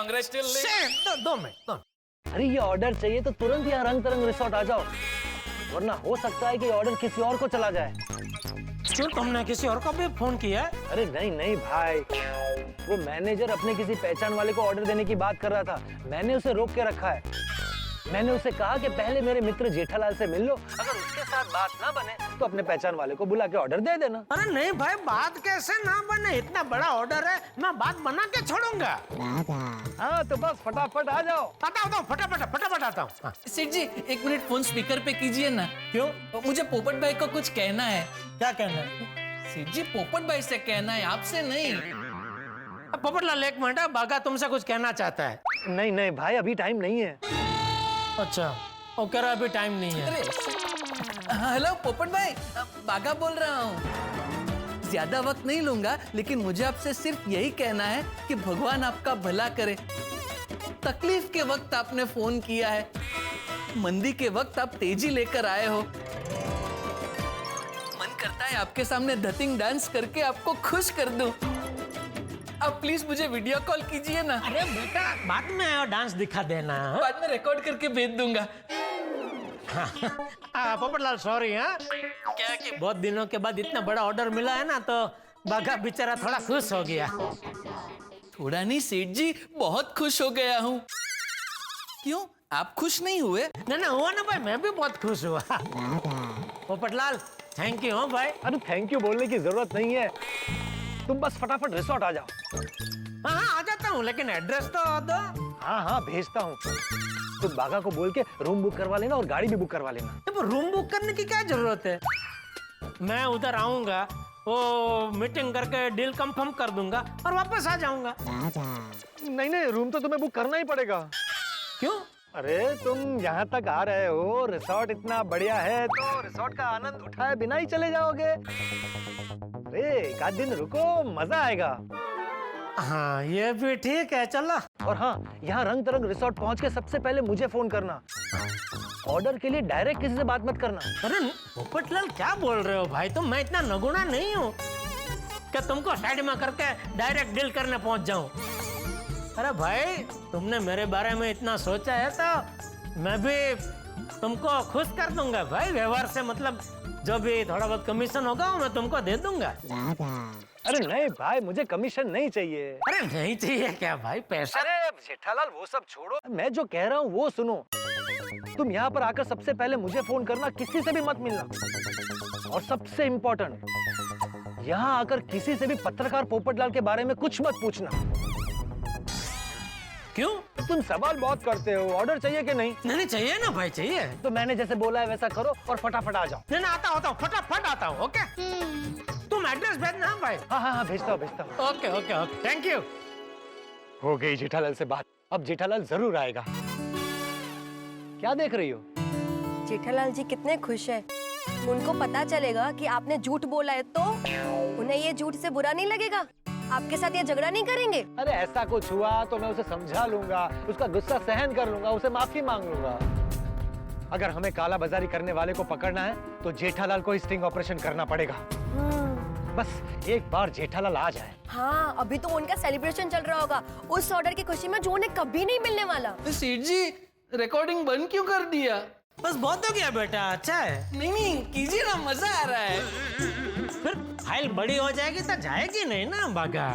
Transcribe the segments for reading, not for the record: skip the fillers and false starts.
Congratulation. दो minute. अरे ये ऑर्डर चाहिए तो तुरंत यहाँ रंग तरंग रिसोर्ट आ जाओ, वरना हो सकता है कि ऑर्डर किसी और को चला जाए। क्यों, तुमने किसी और को भी फोन किया है? अरे नहीं नहीं भाई, वो मैनेजर अपने किसी पहचान वाले को ऑर्डर देने की बात कर रहा था। मैंने उसे रोक के रखा है। मैंने उसे कहा कि पहले मेरे मित्र जेठालाल से मिल लो, अगर उसके साथ बात ना बने तो अपने पहचान वाले को बुला के ऑर्डर दे देना। अरे नहीं भाई, बात कैसे ना बने, इतना बड़ा ऑर्डर है, मैं बात बना के छोड़ूंगा। हाँ तो बस फटाफट आ जाओ। आता हूँ, फटाफट आता हूँ। हाँ। सेठ जी, 1 मिनट फोन स्पीकर पे कीजिए ना। क्यों, मुझे पोपट भाई को कुछ कहना है। क्या कहना है? सेठ जी, पोपट भाई से कहना है, आपसे नहीं। पोपटलाल, 1 मिनट, बागा तुमसे कुछ कहना चाहता है। नहीं नहीं भाई, अभी टाइम नहीं है। अच्छा, वो कह रहा अभी टाइम नहीं है। अरे हेलो पोपट भाई, बागा बोल रहा हूँ। ज्यादा वक्त नहीं लूंगा, लेकिन मुझे आपसे सिर्फ यही कहना है कि भगवान आपका भला करे। तकलीफ के वक्त आपने फोन किया है, मंदी के वक्त आप तेजी लेकर आए हो। मन करता है आपके सामने धतिंग डांस करके आपको खुश कर दूं। आप प्लीज मुझे वीडियो कॉल कीजिए ना। अरे बेटा, बाद में डांस दिखा देना। बाद में रिकॉर्ड करके भेज दूंगा। पोपटलाल सॉरी। हाँ, क्या कि बहुत दिनों के बाद इतना बड़ा ऑर्डर मिला है ना, तो बागा बेचारा थोड़ा खुश हो गया। थोड़ा नहीं सेठ जी, बहुत खुश हो गया हूँ। क्यों, आप खुश नहीं हुए? ना हुआ ना भाई, मैं भी बहुत खुश हुआ। Popatlal, thank you. हाँ भाई। अरे थैंक यू बोलने की जरूरत नहीं है, तुम बस फटाफट रिसोर्ट आ जाओ। हाँ, आ जाता हूँ, लेकिन एड्रेस तो दो। हाँ हाँ भेजता हूँ। तुम बागा को बोल के रूम बुक करवा लेना और गाड़ी भी बुक करवा लेना। तो रूम बुक करने की क्या जरूरत है? मैं उधर आऊंगा, वो मीटिंग करके डील कंफर्म कर दूंगा और वापस आ जाऊंगा। नहीं नहीं, रूम तो तुम्हें बुक करना ही पड़ेगा। क्यों? अरे तुम यहाँ तक आ रहे हो, रिसोर्ट इतना बढ़िया है, तो रिसोर्ट का आनंद उठाए बिना ही चले जाओगे? अरे एक आध दिन रुको, मजा आएगा। हाँ, ये भी ठीक है, चलो। और हाँ, यहाँ रंग तरंग रिसोर्ट पहुँच के सबसे पहले मुझे फोन करना। ऑर्डर के लिए डायरेक्ट किसी से बात मत करना। अरे पोपटलाल, क्या बोल रहे हो भाई तुम? मैं इतना नगुना नहीं हूँ कि तुमको साइड में करके डायरेक्ट डील करने पहुंच जाऊं। अरे भाई, तुमने मेरे बारे में इतना सोचा है तो मैं भी तुमको खुश कर दूंगा भाई। व्यवहार से मतलब जो भी थोड़ा बहुत कमीशन होगा मैं तुमको दे दूंगा। अरे नहीं भाई, मुझे कमीशन नहीं चाहिए। अरे नहीं चाहिए क्या भाई, पैसा? अरे जेठालाल वो सब छोड़ो, मैं जो कह रहा हूँ वो सुनो। तुम यहाँ पर आकर सबसे पहले मुझे फोन करना, किसी से भी मत मिलना। और सबसे इम्पोर्टेंट, यहाँ आकर किसी से भी पत्रकार पोपटलाल के बारे में कुछ मत पूछना। क्यों? तुम सवाल बहुत करते हो। ऑर्डर चाहिए कि नहीं? नहीं चाहिए ना भाई, चाहिए। तो मैंने जैसे बोला है वैसा करो और फटाफट आ जाओ। नहीं, आता हूँ, फटाफट आता हूँ। ओके, तुम एड्रेस भेजना भाई। हाँ हाँ हाँ, भेजता हूँ। Okay okay okay, thank you. हो गई जेठालाल से बात, अब जेठालाल जरूर आएगा। क्या देख रही हो? जेठालाल जी कितने खुश हैं। उनको पता चलेगा कि आपने झूठ बोला है तो उन्हें ये झूठ से बुरा नहीं लगेगा? आपके साथ ये झगड़ा नहीं करेंगे? अरे ऐसा कुछ हुआ तो मैं उसे समझा लूंगा, उसका गुस्सा सहन कर लूंगा, उसे माफी मांग लूंगा। अगर हमें काला बाजारी करने वाले को पकड़ना है तो जेठालाल को स्टिंग ऑपरेशन करना पड़ेगा। बस एक बार जेठालाल आ जाए। हाँ, अभी तो उनका सेलिब्रेशन चल रहा होगा उस ऑर्डर की खुशी में जो उन्हें कभी नहीं मिलने वाला। सेठ जी, रिकॉर्डिंग बंद क्यों कर दिया? बस बहुत हो गया बेटा, अच्छा है। नहीं कीजिए ना, मजा आ रहा है। फिर फाइल बड़ी हो जाएगी तो जाएगी नहीं ना बागा।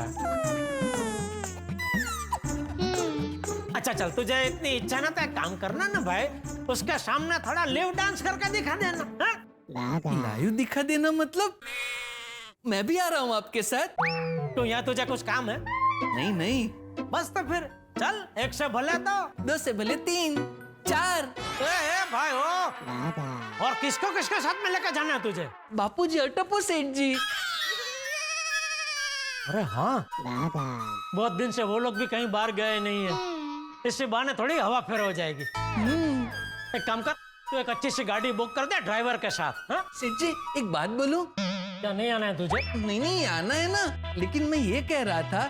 अच्छा चल, तुझे इतनी इच्छा ना तो एक काम करना ना भाई, उसके सामने थोड़ा लिव डांस करके दिखा देना। लाइव दिखा देना मतलब? मैं भी आ रहा हूँ आपके साथ। तो यहाँ तुझे कुछ काम है? नहीं। बस तो फिर चल, 1 से भले तो 2 से भले 3 4। ए भाई हो, और किसको किसके साथ में लेकर जाना है तुझे? बापूजी अटपो सेठ जी। अरे हाँ, बहुत दिन से वो लोग भी कहीं बाहर गए नहीं है, इसी बहाने थोड़ी हवा फेर हो जाएगी। एक काम कर, तू एक अच्छी सी गाड़ी बुक कर दे ड्राइवर के साथ। हाँ? सेठ जी, एक बात बोलूं? क्या नहीं आना है तुझे? नहीं आना है ना, लेकिन मैं ये कह रहा था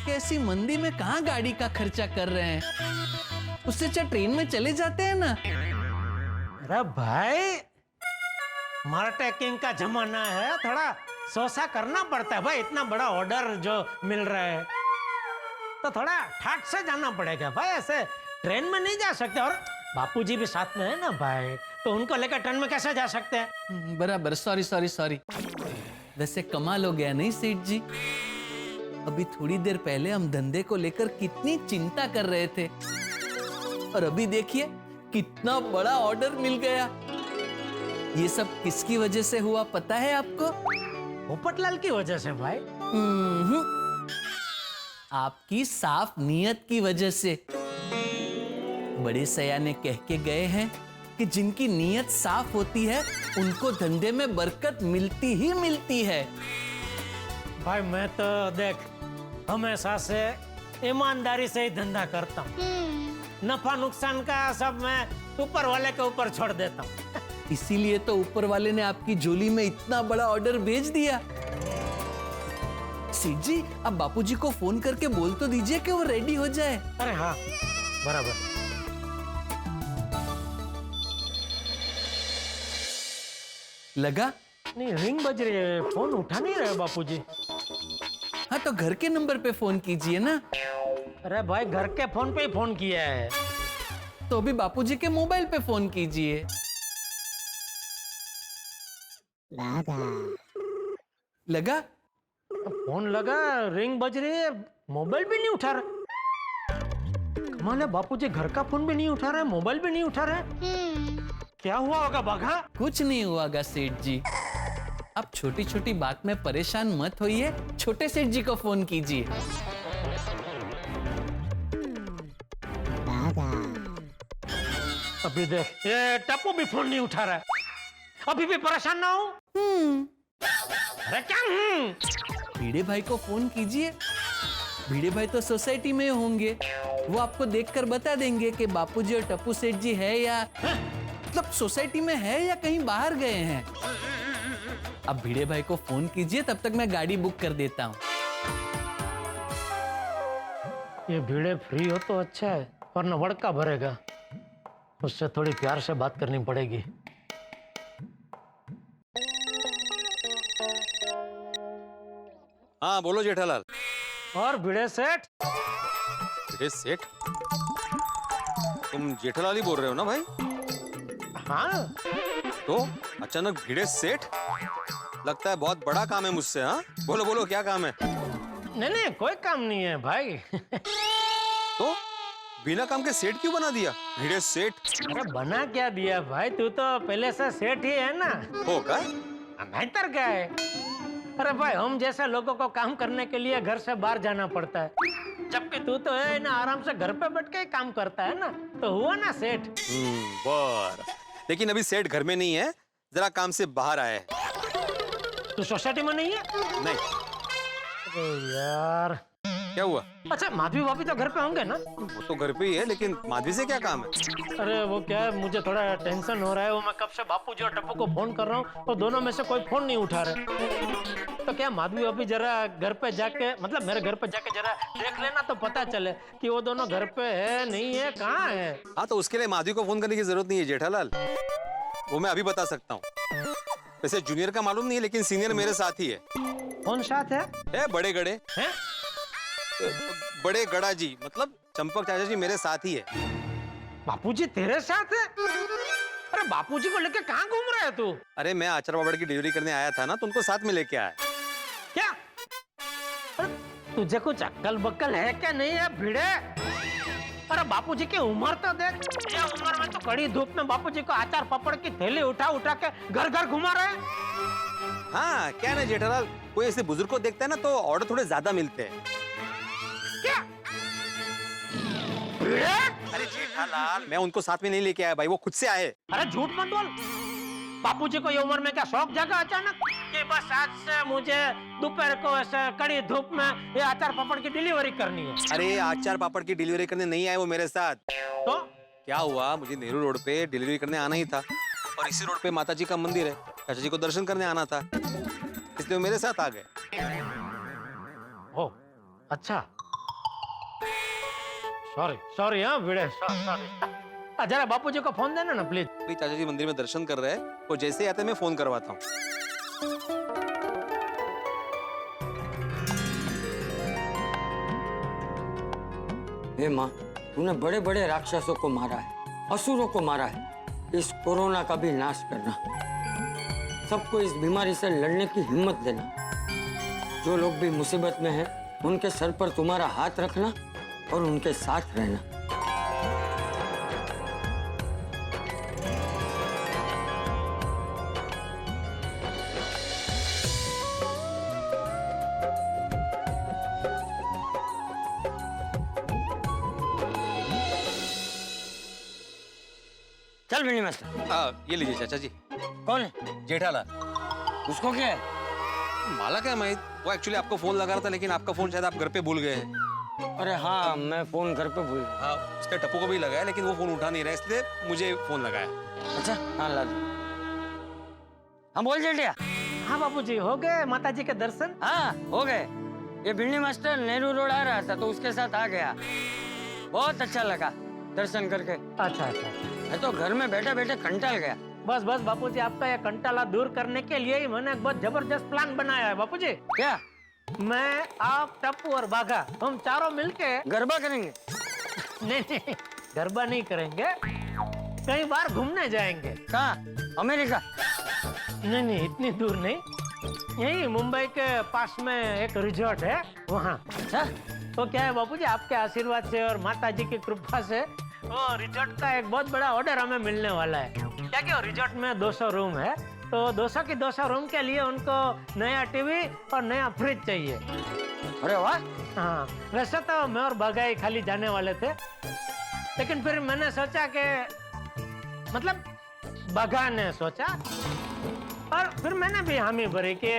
कि ऐसी मंदी में कहाँ गाड़ी का खर्चा कर रहे हैं, उससे अच्छा ट्रेन में चले जाते हैं ना। अरे भाई, मार्केटिंग का जमाना है, थोड़ा सोचा करना पड़ता है भाई। इतना बड़ा ऑर्डर जो मिल रहा है तो थोड़ा ठाट से जाना पड़ेगा भाई, ऐसे ट्रेन में नहीं जा सकते। और बापूजी भी साथ में है ना भाई, तो उनको लेकर ट्रेन में कैसे जा सकते हैं? बराबर, सॉरी सॉरी सॉरी। वैसे कमाल हो गया नहीं सेठ जी, अभी थोड़ी देर पहले हम धंधे को लेकर कितनी चिंता कर रहे थे और अभी देखिए कितना बड़ा ऑर्डर मिल गया। ये सब किसकी वजह से हुआ पता है आपको? पोपटलाल की वजह से भाई। आपकी साफ नीयत की वजह से। बड़े सयाने कह के गए हैं कि जिनकी नीयत साफ होती है उनको धंधे में बरकत मिलती ही मिलती है। भाई मैं तो देख हमेशा से ईमानदारी से ही धंधा करता हूँ, नफा नुकसान का सब मैं ऊपर वाले के ऊपर छोड़ देता हूँ। इसीलिए तो ऊपर वाले ने आपकी झोली में इतना बड़ा ऑर्डर भेज दिया। सेठ जी, आप बापूजी को फोन करके बोल तो दीजिए कि वो रेडी हो जाए। अरे हाँ बराबर। लगा? नहीं, रिंग बज रही है, फोन उठा नहीं रहे बापूजी। हाँ तो घर के नंबर पे फोन कीजिए ना। अरे भाई घर के फोन पे ही फोन किया है। तो अभी बापूजी के मोबाइल पे फोन कीजिए। लगा? फोन लगा, रिंग बज रही है, मोबाइल भी नहीं उठा रहा। कमाल है, बापूजी घर का फोन भी नहीं उठा रहा है, मोबाइल भी नहीं उठा रहा है। क्या हुआ होगा बाघा? कुछ नहीं हुआगा सेठ जी, आप छोटी छोटी बात में परेशान मत होइए। छोटे सेठ जी को फोन कीजिए। अभी देख ये टप्पू भी फोन नहीं उठा रहा है, अभी भी परेशान ना हो। अरे क्या? भिड़े भाई को फोन कीजिए। भिड़े भाई तो सोसाइटी में होंगे, वो आपको देखकर बता देंगे कि बापूजी और टप्पू सेठ जी है या मतलब सोसाइटी में है या कहीं बाहर गए हैं। अब भिड़े भाई को फोन कीजिए, तब तक मैं गाड़ी बुक कर देता हूँ। ये भिड़े फ्री हो तो अच्छा है, वरना वड़का भरेगा। उससे थोड़ी प्यार से बात करनी पड़ेगी। हाँ बोलो जेठालाल। और भिड़े सेठ? भिड़े सेठ? तुम जेठालाल ही बोल रहे हो ना भाई? हाँ। तो अचानक भिड़े सेठ? लगता है बहुत बड़ा काम है मुझसे। हाँ बोलो बोलो क्या काम है? नहीं नहीं कोई काम नहीं है भाई। तो बिना काम के सेठ क्यों बना दिया भिड़े सेठ? अरे बना क्या दिया भाई, तू तो पहले से सेठ ही है ना। हो का? बेहतर क्या है? अरे भाई हम जैसे लोगों को काम करने के लिए घर से बाहर जाना पड़ता है, जबकि तू तो है ना आराम से घर पे बैठ के ही काम करता है ना, तो हुआ ना सेठ। बर। लेकिन अभी सेठ घर में नहीं है, जरा काम से बाहर आया है। तू सोसाइटी में नहीं है? नहीं। अरे यार क्या हुआ? अच्छा माधवी भाभी तो घर पे होंगे ना? वो तो घर पे ही है, लेकिन माधवी से क्या काम है? अरे वो क्या है, मुझे थोड़ा टेंशन हो रहा है। वो मैं कब से बापूजी और टप्पू को फोन कर रहा हूँ और दोनों में से कोई फोन नहीं उठा रहे। तो क्या माधवी भाभी जरा घर पे जाके, मतलब मेरे घर पे जाके जरा देख लेना तो पता चले कि वो दोनों घर पे है नहीं है, कहाँ है। हाँ तो उसके लिए माधवी को फोन करने की जरूरत नहीं है जेठालाल, वो मैं अभी बता सकता हूँ। वैसे जूनियर का मालूम नहीं है, लेकिन सीनियर मेरे साथ ही है। कौन साथ है? बड़े गड़े हैं? बड़े गड़ा जी, मतलब चंपक चाचा जी मेरे साथ ही है। बापूजी तेरे साथ है? अरे बापूजी को लेके कहाँ घूम रहा है तू? अरे मैं आचार पापड़ की डिलीवरी करने आया था ना, तो उनको साथ में लेके आया। क्या? अरे तुझे कुछ अक्कल बक्कल है क्या नहीं है भिड़े? अरे बापूजी की उम्र तो देख, ये उम्र में तो कड़ी धूप में बापूजी को आचार पापड़ की थैली उठा उठा के घर घर घुमा रहे हैं। हाँ क्या ना जेठालाल, कोई ऐसे बुजुर्ग को देखता है ना तो ऑर्डर थोड़े ज्यादा मिलते हैं। क्या? भिड़े? अरे जेठालाल मैं उनको साथ में नहीं लेके आया भाई, वो खुद से आए। अरे झूठ मत बोल। बापूजी को ये उम्र में क्या शौक जागा अचानक कि बस आज से मुझे दोपहर को ऐसे कड़ी धूप में ये आचार पापड़ की डिलीवरी करनी है? अरे आचार पापड़ की डिलीवरी करने नहीं आए वो मेरे साथ। तो क्या हुआ, मुझे नेहरू रोड पे डिलीवरी करने आना ही था और इसी रोड पे माता जी का मंदिर है, चाचा जी को दर्शन करने आना था, इसलिए वो मेरे साथ आ गए। ओ अच्छा, सॉरी सॉरी। हाँ भिड़े सॉरी। जरा बापूजी को फोन देना ना प्लीज। अभी चाचा जी मंदिर में दर्शन कर रहे हैं, वो जैसे ही आते मैं फोन करवाता हूँ। हे माँ, तूने बड़े बड़े राक्षसों को मारा है, असुरों को मारा है। इस कोरोना का भी नाश करना, सबको इस बीमारी से लड़ने की हिम्मत देना। जो लोग भी मुसीबत में हैं, उनके सर पर तुम्हारा हाथ रखना और उनके साथ रहना। चल बिनी मास्टर। ये लीजिए चाचा जी। कौन है? जेठालाल। उसको क्या है? माला क्या मैं, वो एक्चुअली आपको फोन लगा रहा था, लेकिन आपका फोन शायद आप घर पे भूल गए हैं। अरे हाँ, मैं फोन घर पे भूल गया। हाँ, उसका टप्पू को भी लगाया, लेकिन वो फोन उठा नहीं रहा, इसलिए मुझे फोन लगाया। अच्छा, हाँ ला दो। हाँ बोल जेठिया। हाँ बापूजी, हो गए माता जी के दर्शन? हाँ हो गए। ये भिंडी मास्टर नेहरू रोड आ रहा था तो उसके साथ आ गया। बहुत अच्छा लगा दर्शन करके। अच्छा अच्छा। मैं तो घर में बैठे बैठे कंटाल गया। बस बस बापूजी, आपका ये कंटाला दूर करने के लिए ही मैंने एक बहुत जबरदस्त प्लान बनाया है बापूजी। क्या? मैं, आप, टप्पू और बाघा, हम चारों मिलके गरबा करेंगे? नहीं, गरबा नहीं करेंगे, कई बार घूमने जाएंगे। कहाँ? अमेरिका? नहीं, इतनी दूर नहीं, यही मुंबई के पास में एक रिजॉर्ट है, वहाँ। अच्छा। तो क्या है बापूजी, आपके आशीर्वाद से और माता जी की कृपा से वो रिजॉर्ट का एक बहुत बड़ा ऑर्डर हमें मिलने वाला है। क्या कि रिजॉर्ट में 200 रूम है, तो 200 की 200 रूम के लिए उनको नया टीवी और नया फ्रिज चाहिए। अरे वाह। हाँ, वैसे तो मैं और बाघा खाली जाने वाले थे, लेकिन फिर मैंने सोचा कि मतलब बाघा ने सोचा और फिर मैंने भी हामी भरी कि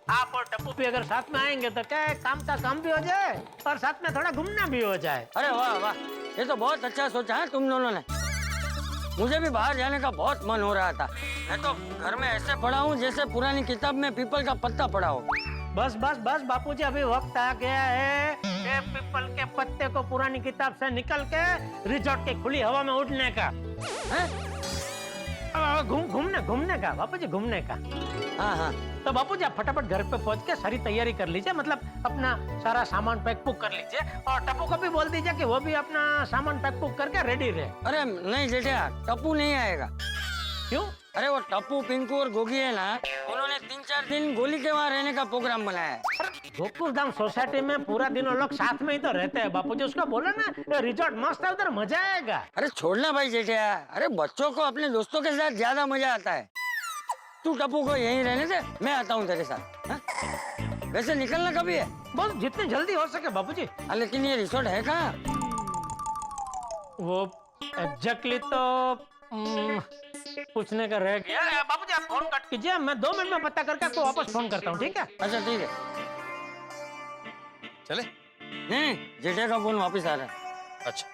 आप और टप्पू भी अगर साथ में आएंगे तो क्या है, काम का काम भी हो जाए और साथ में थोड़ा घूमना भी हो जाए। अरे वाह वाह, ये तो बहुत अच्छा सोचा है तुम दोनों ने। मुझे भी बाहर जाने का बहुत मन हो रहा था। मैं तो घर में ऐसे पड़ा हूँ जैसे पुरानी किताब में पीपल का पत्ता पड़ा हो। बस बस बस बापूजी, अभी वक्त आ गया है कि पीपल के पत्ते को पुरानी किताब से निकल के रिजॉर्ट की खुली हवा में उड़ने का, घूमने का बापूजी, घूमने का। हाँ हाँ। तो बापूजी आप फटाफट घर पे पहुंच के सारी तैयारी कर लीजिए, मतलब अपना सारा सामान पैक पुक कर लीजिए और टप्पू को भी बोल दीजिए कि वो भी अपना सामान पैक पुक करके रेडी रहे। अरे नहीं जेठिया, टप्पू नहीं आएगा। क्यों? अरे वो टप्पू, पिंकू और गोगी है ना, उन्होंने 3-4 दिन गोली के वहाँ रहने का प्रोग्राम बनाया है। गोकुलधाम सोसाइटी में पूरा दिन वो लोग साथ में ही तो रहते हैं बापूजी, उसको बोलो ना रिजॉर्ट मस्त है, उधर मजा आएगा। अरे छोड़ना भाई जेठिया, अरे बच्चों को अपने दोस्तों के साथ ज्यादा मजा आता है। तू टप्पू को यहीं रहने दे, मैं आता हूँ तेरे साथ। हा? वैसे निकलना कभी है? बस जितनी जल्दी हो सके बापूजी। लेकिन ये रिसोर्ट है कहाँ? वो एग्जैक्टली तो पूछने का रह गया। बापूजी आप फोन कट कीजिए, मैं 2 मिनट में पता करके आपको वापस फोन करता हूँ, ठीक है? अच्छा ठीक है। चले? नहीं, जेठिया का फोन वापस आ रहा है। अच्छा।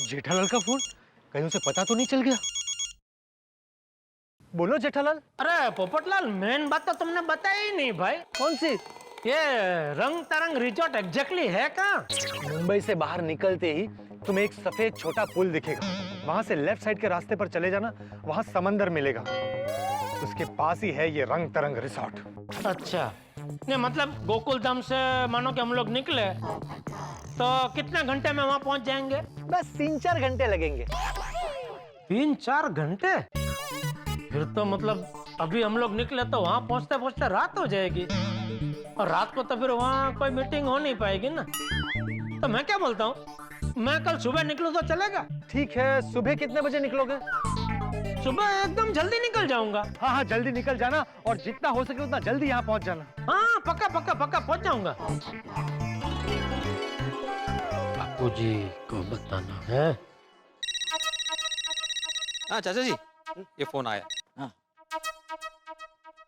जेठालाल का फोन, कहीं उसे पता तो नहीं चल गया? बोलो जेठालाल। अरे पोपटलाल, मेन बात तो तुमने बताई ही नहीं भाई। कौन सी? ये रंग तरंग रिजॉर्ट एग्जैक्टली है कहाँ? मुंबई से बाहर निकलते ही तुम्हें एक सफेद छोटा पुल दिखेगा, वहां से लेफ्ट साइड के रास्ते पर चले जाना, वहां समंदर मिलेगा, उसके पास ही है ये रंग तरंग रिसोर्ट। अच्छा, नहीं मतलब गोकुलधाम से मानो कि हम लोग निकले तो कितने घंटे में वहाँ पहुँच जाएंगे? बस 3-4 घंटे लगेंगे। 3-4 घंटे? फिर तो मतलब अभी हम लोग निकले तो वहाँ पहुँचते पहुँचते रात हो जाएगी, और रात को तो फिर वहाँ कोई मीटिंग हो नहीं पाएगी ना। तो मैं क्या बोलता हूँ, मैं कल सुबह निकलूँ तो चलेगा? ठीक है, सुबह कितने बजे निकलोगे? सुबह एकदम जल्दी निकल जाऊंगा। हाँ हाँ, जल्दी निकल जाना और जितना हो सके उतना जल्दी यहाँ पहुँच जाना। हाँ पक्का पक्का पक्का पहुँच जाऊंगा। बापूजी को बताना है। हाँ चाचा जी, ये फोन आया।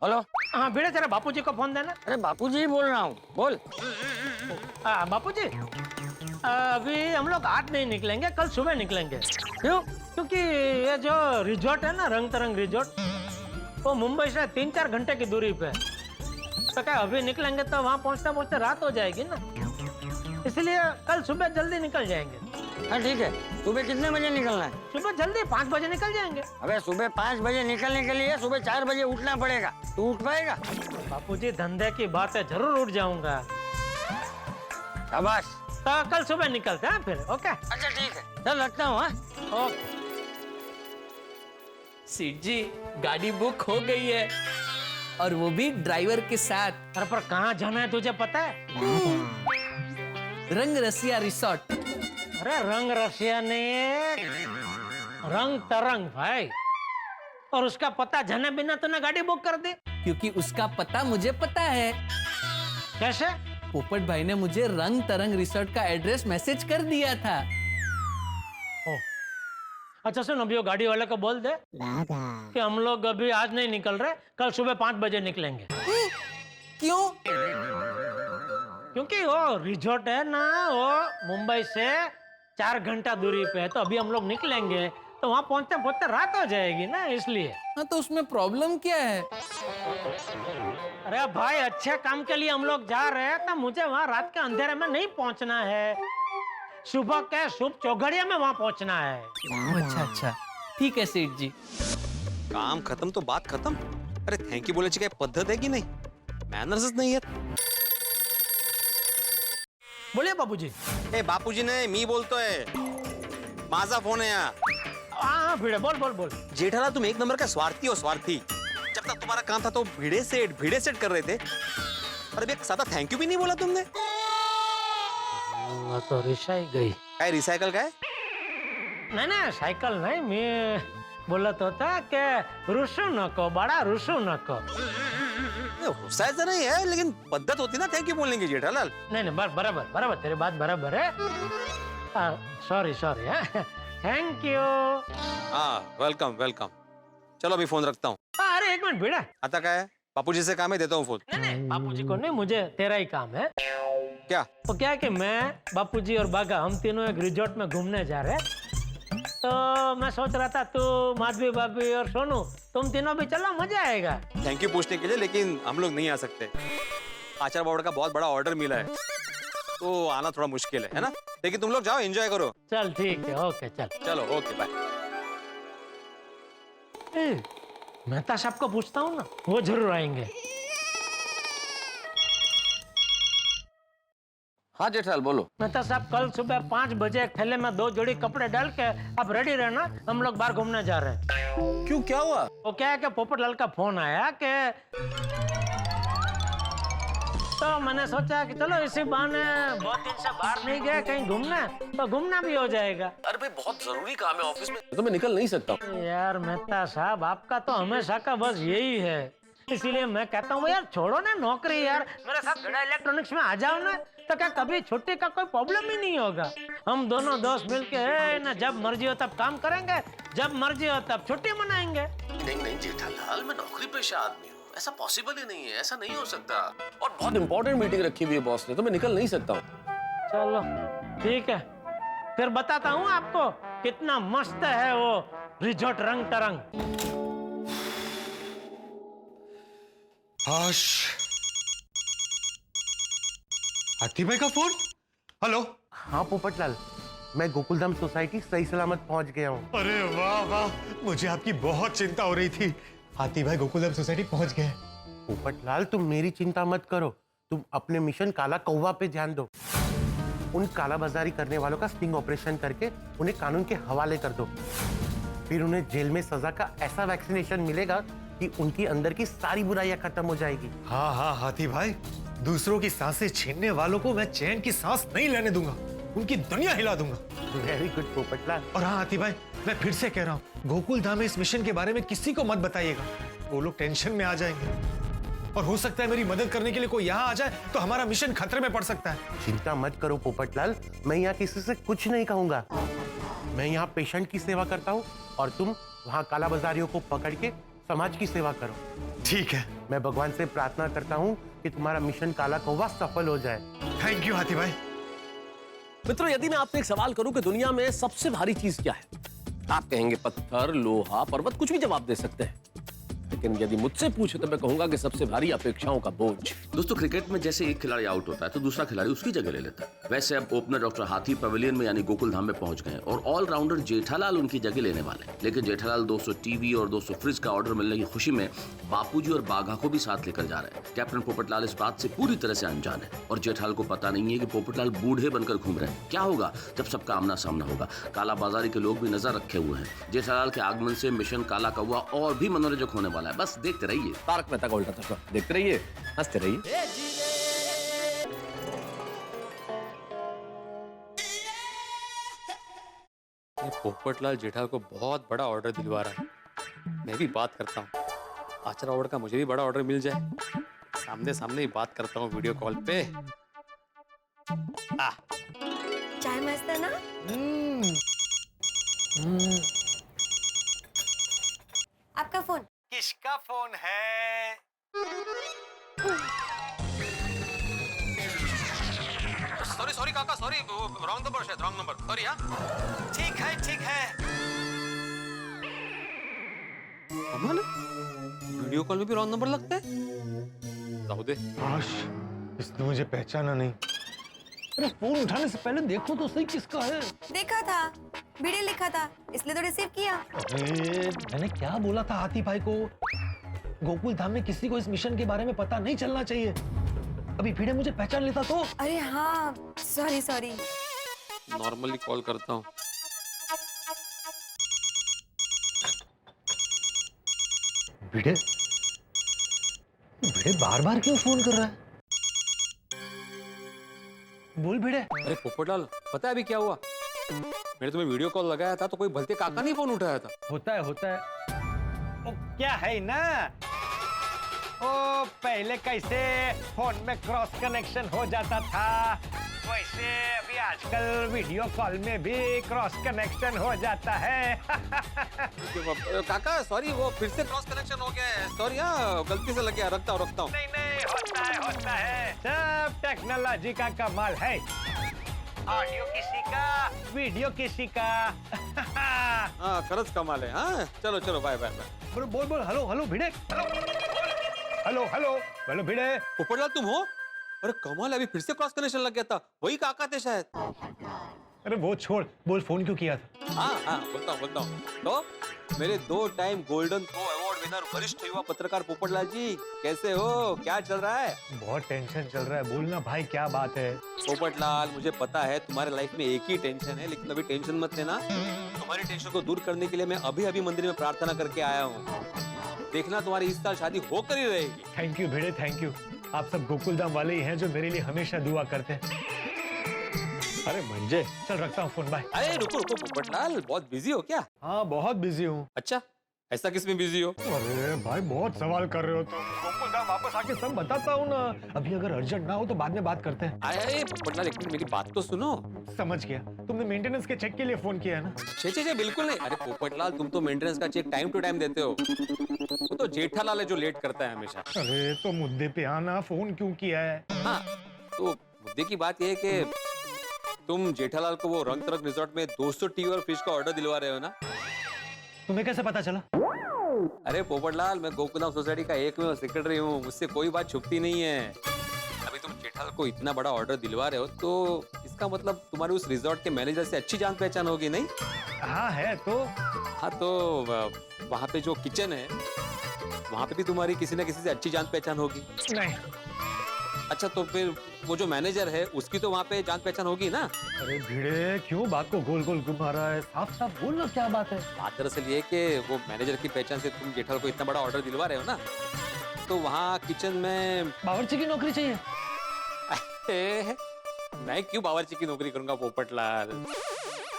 हेलो। हाँ बेटे, जरा बापूजी को फोन देना। अरे बापूजी ही बोल रहा हूँ, बोल। बापूजी, अभी हम लोग आज नहीं निकलेंगे, कल सुबह निकलेंगे। क्यों? क्योंकि ये जो रिजॉर्ट है ना, रंग तरंग रिजॉर्ट, वो मुंबई से 3-4 घंटे की दूरी पे। तो क्या अभी निकलेंगे तो वहाँ पहुँचते पहुँचते रात हो जाएगी ना, इसलिए कल सुबह जल्दी निकल जाएंगे। हाँ ठीक है। सुबह कितने बजे निकलना है? सुबह जल्दी 5 बजे निकल जाएंगे। अबे सुबह 5 बजे निकलने के लिए सुबह 4 बजे उठना पड़ेगा। तू उठ पाएगा? बापूजी धंधे की बात है, जरूर उठ जाऊंगा। शाबाश। तो कल सुबह निकलते हैं फिर। ओके अच्छा ठीक है, चल रखता हूँ। हाँ ओके। सेठ जी गाड़ी बुक हो गई है, और वो भी ड्राइवर के साथ। अरे पर कहाँ जाना है तुझे पता है? रंग रसिया रिसोर्ट। अरे रंग रसिया नहीं, रंग तरंग भाई। और उसका पता जाने बिना तूने गाड़ी बुक कर दी? क्योंकि उसका पता मुझे पता है। कैसे? पोपट भाई ने मुझे रंग तरंग रिसोर्ट का एड्रेस मैसेज कर दिया था। ओ, अच्छा सुन, अभी वो गाड़ी वाले को बोल दे कि हम लोग अभी आज नहीं निकल रहे, कल सुबह 5 बजे निकलेंगे। क्यों? क्योंकि वो रिजॉर्ट है ना, वो मुंबई से 4 घंटा दूरी पे है, तो अभी हम लोग निकलेंगे तो वहां पहुंचते पहुंचते रात हो जाएगी ना, इसलिए। हाँ तो उसमें प्रॉब्लम क्या है? अरे भाई अच्छे काम के लिए हम लोग जा रहे हैं, तो मुझे वहां रात के अंधेरे में नहीं पहुंचना है, सुबह के शुभ चौघड़िया में वहां पहुंचना है। अच्छा अच्छा ठीक है सेठ जी। काम खत्म तो बात खत्म। अरे थैंक यू बोलायची काय पद्धत आहे की नाही? मॅनर्सच नाही आहेत। बोलिए बाबूजी। ए बापूजी नाही, मी बोलतोय। माझा फोन आहे यहाँ। हाँ भिड़े, बोल बोल बोल। जेठालाल तुम एक नंबर का स्वार्थी हो, स्वार्थी। जब तक तुम्हारा काम था तो भिड़े सेट कर रहे थे, और अभी एक सादा थैंक यू भी नहीं बोला तुमने। तो रिसाई गई। काय रिसायकल काय? नहीं नहीं साइकिल नहीं, मैं बोलत होता कि रुसू नको, बड़ा रुसू नको। रुसायचं नाही है, लेकिन पद्धत होती ना थैंक यू बोलने की जेठालाल। नहीं नहीं बराबर बराबर, तेरी बात बराबर है। Sorry sorry, thank you. हाँ वेलकम वेलकम। चलो अभी फोन रखता हूँ। अरे एक मिनट भिड़ा। आता काय है? बापूजी से काम है, देता हूँ फोन। नहीं नहीं बापूजी को नहीं, मुझे तेरा ही काम है। क्या? तो क्या है कि मैं, बापूजी और बागा हम तीनों एक रिजॉर्ट में घूमने जा रहे हैं, तो मैं सोच रहा था तू, माधवी भाभी और सोनू, तुम तीनों भी चलो, मजा आएगा। थैंक यू पूछने के लिए, लेकिन हम लोग नहीं आ सकते। आचार बोर्ड का बहुत बड़ा ऑर्डर मिला है, तो आना थोड़ा मुश्किल है ना? लेकिन तुम लोग जाओ, एंजॉय करो। चल ठीक है, ओके चल। चलो ओके बाय। मेहता साहब को पूछता हूँ ना, वो जरूर आएंगे। हाँ जेठालाल बोलो। मेहता साहब कल सुबह 5 बजे एक थैले में 2 जोड़ी कपड़े डाल के आप रेडी रहना, हम लोग बाहर घूमने जा रहे हैं। क्यों, क्या हुआ? वो क्या है कि पोपटलाल का फोन आया कि, तो मैंने सोचा कि चलो इसी बहाने बहुत दिन से बाहर नहीं गए कहीं घूमने, तो घूमना भी हो जाएगा। अरे भाई बहुत जरूरी काम है ऑफिस में, तो मैं निकल नहीं सकता हूँ। यार मेहता साहब आपका तो हमेशा का बस यही है, इसीलिए मैं कहता हूँ यार छोड़ो ना नौकरी, यार मेरे साथ गड़ा इलेक्ट्रॉनिक्स में आ जाओ ना, तो क्या कभी छुट्टी का कोई प्रॉब्लम ही नहीं होगा। हम दोनों दोस्त मिलके ना जब मर्जी हो तब काम करेंगे, जब मर्जी हो तब छुट्टी मनाएंगे। नहीं नहीं जेठालाल, मैं नौकरी पेशा आदमी हूँ, ऐसा पॉसिबल ही नहीं है, ऐसा नहीं हो सकता। और बहुत इंपॉर्टेंट मीटिंग रखी हुई है बॉस ने, तो मैं निकल नहीं सकता हूँ। चलो ठीक है, फिर बताता हूँ आपको कितना मस्त है वो रिजॉर्ट रंग तरंग। हाथी भाई का फोन। हेलो। हाँ पोपटलाल, मैं गोकुलधाम सोसाइटी सही सलामत पहुंच गया हूँ। अरे वाह वाह, मुझे आपकी बहुत चिंता हो रही थी। हाथी भाई गोकुलधाम सोसाइटी पहुंच गए। पोपटलाल तुम मेरी चिंता मत करो, तुम अपने मिशन काला कौवा पे ध्यान दो। उन कालाबाजारी करने वालों का स्टिंग ऑपरेशन करके उन्हें कानून के हवाले कर दो। फिर उन्हें जेल में सजा का ऐसा वैक्सीनेशन मिलेगा कि उनकी अंदर की सारी बुराइयां खत्म हो जाएगी। हाँ हाँ हाथी भाई, दूसरों की सांसें छीनने वालों को मैं चैन की सांस नहीं लेने दूंगा, उनकी दुनिया हिला दूंगा। Very good Popatlal. और हाँ हाथी भाई, मैं फिर से कह रहा हूँ, गोकुलधाम में इस मिशन के बारे में किसी को मत बताइएगा, वो लोग टेंशन में आ जाएंगे, और हो सकता है मेरी मदद करने के लिए कोई यहाँ आ जाए तो हमारा मिशन खतरे में पड़ सकता है। चिंता मत करो पोपटलाल, मैं यहाँ किसी से कुछ नहीं कहूंगा। मैं यहाँ पेशेंट की सेवा करता हूँ और तुम वहाँ कालाबाजारियों को पकड़ के समाज की सेवा करो। ठीक है। मैं भगवान से प्रार्थना करता हूँ कि तुम्हारा मिशन काला कौवा सफल हो जाए। थैंक यू हाथी भाई। मित्रों, यदि मैं आपसे एक सवाल करूं कि दुनिया में सबसे भारी चीज क्या है, आप कहेंगे पत्थर, लोहा, पर्वत, कुछ भी जवाब दे सकते हैं। लेकिन यदि मुझसे पूछे तो मैं कहूंगा कि सबसे भारी अपेक्षाओं का बोझ। दोस्तों, क्रिकेट में जैसे एक खिलाड़ी आउट होता है तो दूसरा खिलाड़ी उसकी जगह ले लेता है, वैसे अब ओपनर डॉक्टर हाथी पवेलियन में यानी गोकुल धाम में पहुंच गए और ऑलराउंडर जेठालाल उनकी जगह लेने वाले हैं। लेकिन जेठालाल 200 टीवी और 200 फ्रिज का ऑर्डर मिलने की खुशी में बापूजी और बाघा को भी साथ लेकर जा रहे हैं। कैप्टन पोपटलाल इस बात से पूरी तरह से अनजान है और जेठालाल को पता नहीं है कि पोपटलाल बूढ़े बनकर घूम रहे हैं। क्या होगा जब सबका आमना सामना होगा? काला बाजारी के लोग भी नजर रखे हुए हैं। जेठालाल के आगमन से मिशन काला कौवा और भी मनोरंजक होने वाला है। बस देखते रहिए। तारक मेहता का उल्टा चश्मा देखते रहिए, हंसते रहिए। पोपटलाल जेठालाल को बहुत बड़ा ऑर्डर दिलवा रहा है। मैं भी बात करता हूँ, आचार अवार्ड का मुझे भी बड़ा ऑर्डर मिल जाए। सामने सामने ही बात करता हूँ वीडियो कॉल पे। चाय मस्त है ना? आपका फोन। किसका फोन है? सॉरी काका, सॉरी, रॉन्ग नंबर शायद, रॉन्ग नंबर, सॉरी। हाँ ठीक है ठीक है। कमाल है, वीडियो कॉल में भी रॉन्ग नंबर लगता है। जाओ दे। काश इसने मुझे पहचाना नहीं। अरे फोन उठाने से पहले देखो तो सही किसका है। देखा था, भिड़े लिखा था, इसलिए तो रिसीव किया। अरे मैंने क्या बोला था हाथी भाई को? गोकुल धाम में किसी को इस मिशन के बारे में पता नहीं चलना चाहिए। अभी भिड़े मुझे पहचान लेता तो। अरे हाँ, सॉरी। नॉर्मली कॉल करता हूँ। भिड़े बार बार क्यों फोन कर रहा है? बोल भिड़े। अरे पोपटलाल, पता है अभी क्या हुआ? मैंने तुम्हें वीडियो कॉल लगाया था तो कोई भलते काका नहीं फोन उठाया था। होता है। ओ क्या है ना, ओ पहले कैसे फोन में क्रॉस कनेक्शन हो जाता था, वैसे अभी आजकल वीडियो कॉल में भी क्रॉस कनेक्शन हो जाता है। काका सॉरी, वो फिर से क्रॉस कनेक्शन हो गया है। सॉरी, हाँ गलती से लग गया। रखता हूँ। नहीं, होता है। सब टेक्नोलॉजी का कमाल है। ऑडियो किसी का, वीडियो किसी का। हाँ खरच कमाल है। हाँ चलो बाय। बोल हेलो भिड़े। हेलो भिड़े। पोपटलाल तुम हो? अरे कमाल, अभी फिर से क्रॉस कनेक्शन लग गया था। वही काका थे शायद। अरे वो छोड़, बोल फोन क्यों किया था? हाँ बोलता हूँ। तो मेरे 2 time golden throw award winner वरिष्ठ युवा पत्रकार पोपटलाल जी, कैसे हो? क्या चल रहा है? बहुत टेंशन चल रहा है। बोलना भाई, क्या बात है? पोपटलाल, मुझे पता है तुम्हारे लाइफ में एक ही टेंशन है, लेकिन अभी टेंशन मत लेना। तुम्हारी टेंशन को दूर करने के लिए मैं अभी मंदिर में प्रार्थना करके आया हूँ। देखना तुम्हारी इस साल शादी होकर ही रहेगी। Thank you Bhide, thank you. आप सब गोकुल धाम वाले ही हैं जो मेरे लिए हमेशा दुआ करते हैं। अरे मंजे, चल रखता हूँ फोन, बाय। अरे रुको पोपटलाल, बहुत बिजी हो क्या? हाँ बहुत बिजी हूँ। अच्छा, ऐसा किस में बिजी हो? अरे भाई बहुत सवाल कर रहे हो तुम। गोकुल धाम वापस आके सब बताता हूँ ना। अभी अगर अर्जेंट ना हो तो बाद में बात करते हैं। अरे पोपटलाल, एक मिनट मेरी बात तो सुनो। समझ गया, तुमने मेंटेनेंस के चेक के लिए फोन किया है ना? छे बिल्कुल नहीं। अरे पोपटलाल, तुम तो मेंटेनेंस का चेक टाइम टू टाइम देते हो। वो तो जेठालाल है जो लेट करता है हमेशा। अरे तो मुद्दे पे आना, फोन क्यों किया है? हाँ, तो मुद्दे की बात यह है कि तुम जेठालाल को वो रंग तरंग रिजॉर्ट में 200 टीवी और फ्रिज का ऑर्डर दिलवा रहे हो ना? तुम्हें कैसे पता चला? अरे पोपटलाल, मैं गोकुलधाम सोसाइटी का एकमेव सेक्रेटरी हूँ, मुझसे कोई बात छुपती नहीं है। अभी तुम जेठालाल को इतना बड़ा ऑर्डर दिलवा रहे हो तो इसका मतलब तुम्हारे उस रिजॉर्ट के मैनेजर से अच्छी जान पहचान होगी, नहीं? हाँ है तो। हाँ तो वहाँ पे जो किचन है वहाँ पे भी तुम्हारी किसी न किसी से अच्छी जान पहचान होगी। नहीं। अच्छा, तो फिर वो जो मैनेजर है उसकी तो वहाँ पे जान पहचान होगी ना? अरे भिड़े, क्यों बात को गोल गोल घुमा रहा है? साफ बोलना, क्या बात है? बात दरअसल ये कि वो मैनेजर की पहचान से तुम जेठालाल को इतना बड़ा ऑर्डर दिलवा रहे हो ना, तो वहाँ किचन में बावर्ची की नौकरी चाहिए। मैं क्यों बावर्ची की नौकरी करूंगा पोपटलाल?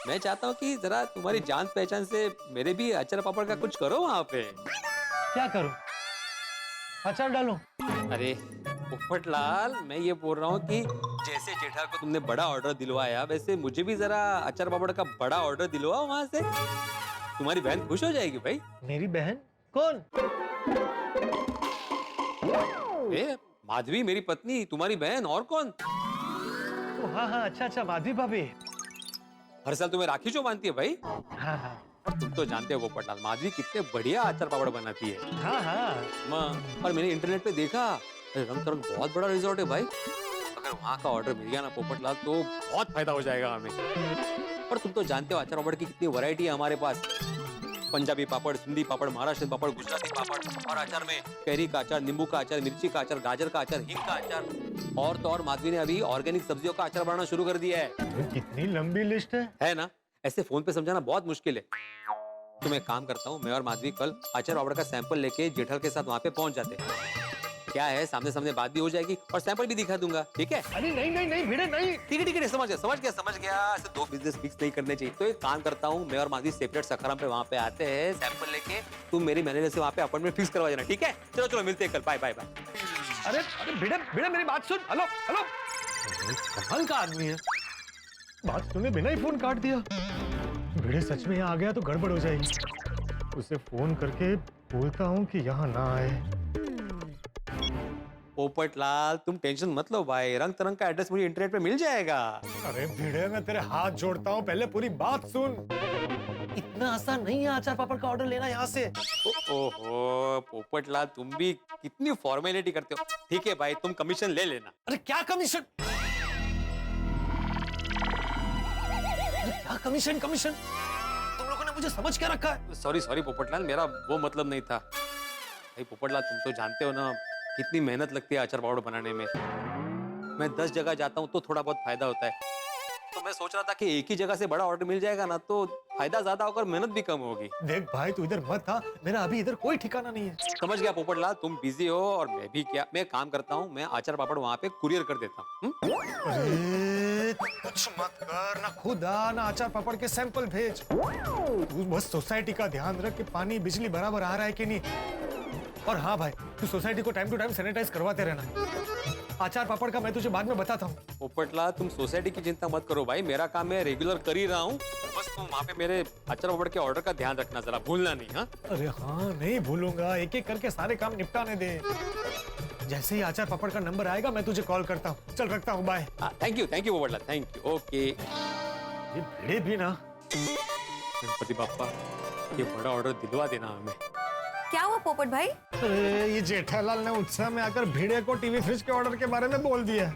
मैं चाहता हूँ कि जरा तुम्हारी जान पहचान से मेरे भी अचार पापड़ का कुछ करो वहाँ पे। क्या करो? अचार डालो? अरे पोपटलाल, मैं ये बोल रहा हूँ कि जैसे जेठालाल को तुमने बड़ा ऑर्डर दिलवाया, वैसे मुझे भी जरा अचार पापड़ का बड़ा ऑर्डर दिलवाओ वहाँ से। तुम्हारी बहन खुश हो जाएगी भाई। मेरी बहन? कौन? माधवी, मेरी पत्नी, तुम्हारी बहन, और कौन? हाँ अच्छा, माधवी भाभी। हर साल तुम्हें राखी जो बांधती है भाई। हाँ, और तुम तो जानते हो पोपटलाल, माधवी कितने बढ़िया अचार पापड़ बनाती है। हाँ हाँ माँ, और मैंने इंटरनेट पे देखा, रंग तरंग बहुत बड़ा रिजॉर्ट है भाई। अगर वहाँ का ऑर्डर मिल गया ना पोपटलाल, तो बहुत फायदा हो जाएगा हमें। और तुम तो जानते हो अचार पापड़ की कितनी वैरायटी है हमारे पास। पंजाबी पापड़, सिंधी पापड़, महाराष्ट्र पापड़, गुजराती पापड़, और अचार में कैरी का अचार, नींबू का अचार, मिर्ची का अचार, गाजर का अचार, हिंग का अचार, और तो और माधवी ने अभी ऑर्गेनिक सब्जियों का अचार बनाना शुरू कर दिया है। कितनी लंबी लिस्ट है ना? ऐसे फोन पे समझाना बहुत मुश्किल है। तो मैं काम करता हूँ, मैं और माधवी कल अचार पापड़ का सैंपल लेके जेठल के साथ वहाँ पे पहुँच जाते हैं। क्या है, सामने सामने बात भी हो जाएगी और सैंपल भी दिखा दूंगा, ठीक है? अरे नहीं नहीं नहीं भिड़े नहीं। ठीक है, समझ गया। ऐसे दो बिजनेस फिक्स नहीं करने चाहिए। तो एक काम करता हूँ, मैं और माधवी सेपरेट सखाराम पे वहाँ पे आते हैं, सैंपल लेके तुम मेरी मैनेजर से वहाँ पे अपॉइंटमेंट फिक्स करवा देना, ठीक है? चलो मिलते हैं कल, बाय बाय बाय। अरे अरे भिड़े मेरी बात सुन। हेलो हेलो, कमाल का आदमी है, बात सुने बिना ही फोन काट दिया। भिड़े सच में यहाँ आ गया तो गड़बड़ हो जाएगी। उसे फोन करके बोलता हूँ कि यहाँ ना आए। पोपटलाल तुम टेंशन मत लो भाई, रंग तरंग का एड्रेस मुझे इंटरनेट पे मिल जाएगा। अरे भिड़े, मैं तेरे हाथ जोड़ता हूँ, पहले पूरी बात सुन। इतना आसान नहीं है अचार पापड़ का ऑर्डर लेना यहाँ से। ओहो पोपटलाल, तुम भी कितनी फॉर्मेलिटी करते हो। ठीक है भाई, तुम कमीशन ले लेना। अरे क्या कमीशन? क्या कमीशन? तुम लोगों ने मुझे समझ क्या रखा है? सॉरी पोपटलाल, मेरा वो मतलब नहीं था। भाई पोपटलाल, तुम तो जानते हो ना कितनी मेहनत लगती है अचार पापड़ बनाने में। मैं 10 जगह जाता हूँ तो थोड़ा बहुत फायदा होता है। तो मैं सोच रहा था कि एक ही जगह से बड़ा ऑर्डर मिल जाएगा ना, तो फायदा ज्यादा होकर मेहनत भी कम होगी। देख भाई, तू इधर मत आ, मेरा अभी इधर कोई ठिकाना नहीं है। समझ गया पोपटलाल, तुम बिजी हो और मैं भी। क्या मैं काम करता हूँ, मैं अचार पापड़ वहाँ पे कुरियर कर देता हूँ। अरे कुछ मत कर, ना खुद आ ना अचार पापड़ के सैंपल भेज। तू बस सोसाइटी का ध्यान रख कि पानी बिजली बराबर आ रहा है कि नहीं। और हाँ भाई, तू सोसाइटी को टाइम टू टाइम सैनिटाइज करवाते रहना। अचार पापड़ का मैं तुझे बाद में बताता हूँ। पोपटलाल, तुम सोसाइटी की चिंता मत करो भाई, मेरा काम मैं रेगुलर कर ही रहा हूँ। बस तुम वहाँ पे मेरे अचार पापड़ के ऑर्डर का ध्यान रखना, जरा भूलना नहीं। हाँ अरे हाँ, नहीं भूलूंगा, एक एक करके सारे काम निपटाने दे। जैसे ही अचार पापड़ का नंबर आएगा मैं तुझे कॉल करता हूँ। चल रखता हूँ, bye. Thank you Popatlal, thank you. Okay. ये भिड़े भी ना। गणपति बाप्पा, ये बड़ा ऑर्डर दिलवा देना हमें। क्या हुआ पोपट भाई? अरे ये जेठालाल ने उत्साह में आकर भिड़े को टीवी फ्रिज के ऑर्डर के बारे में बोल दिया।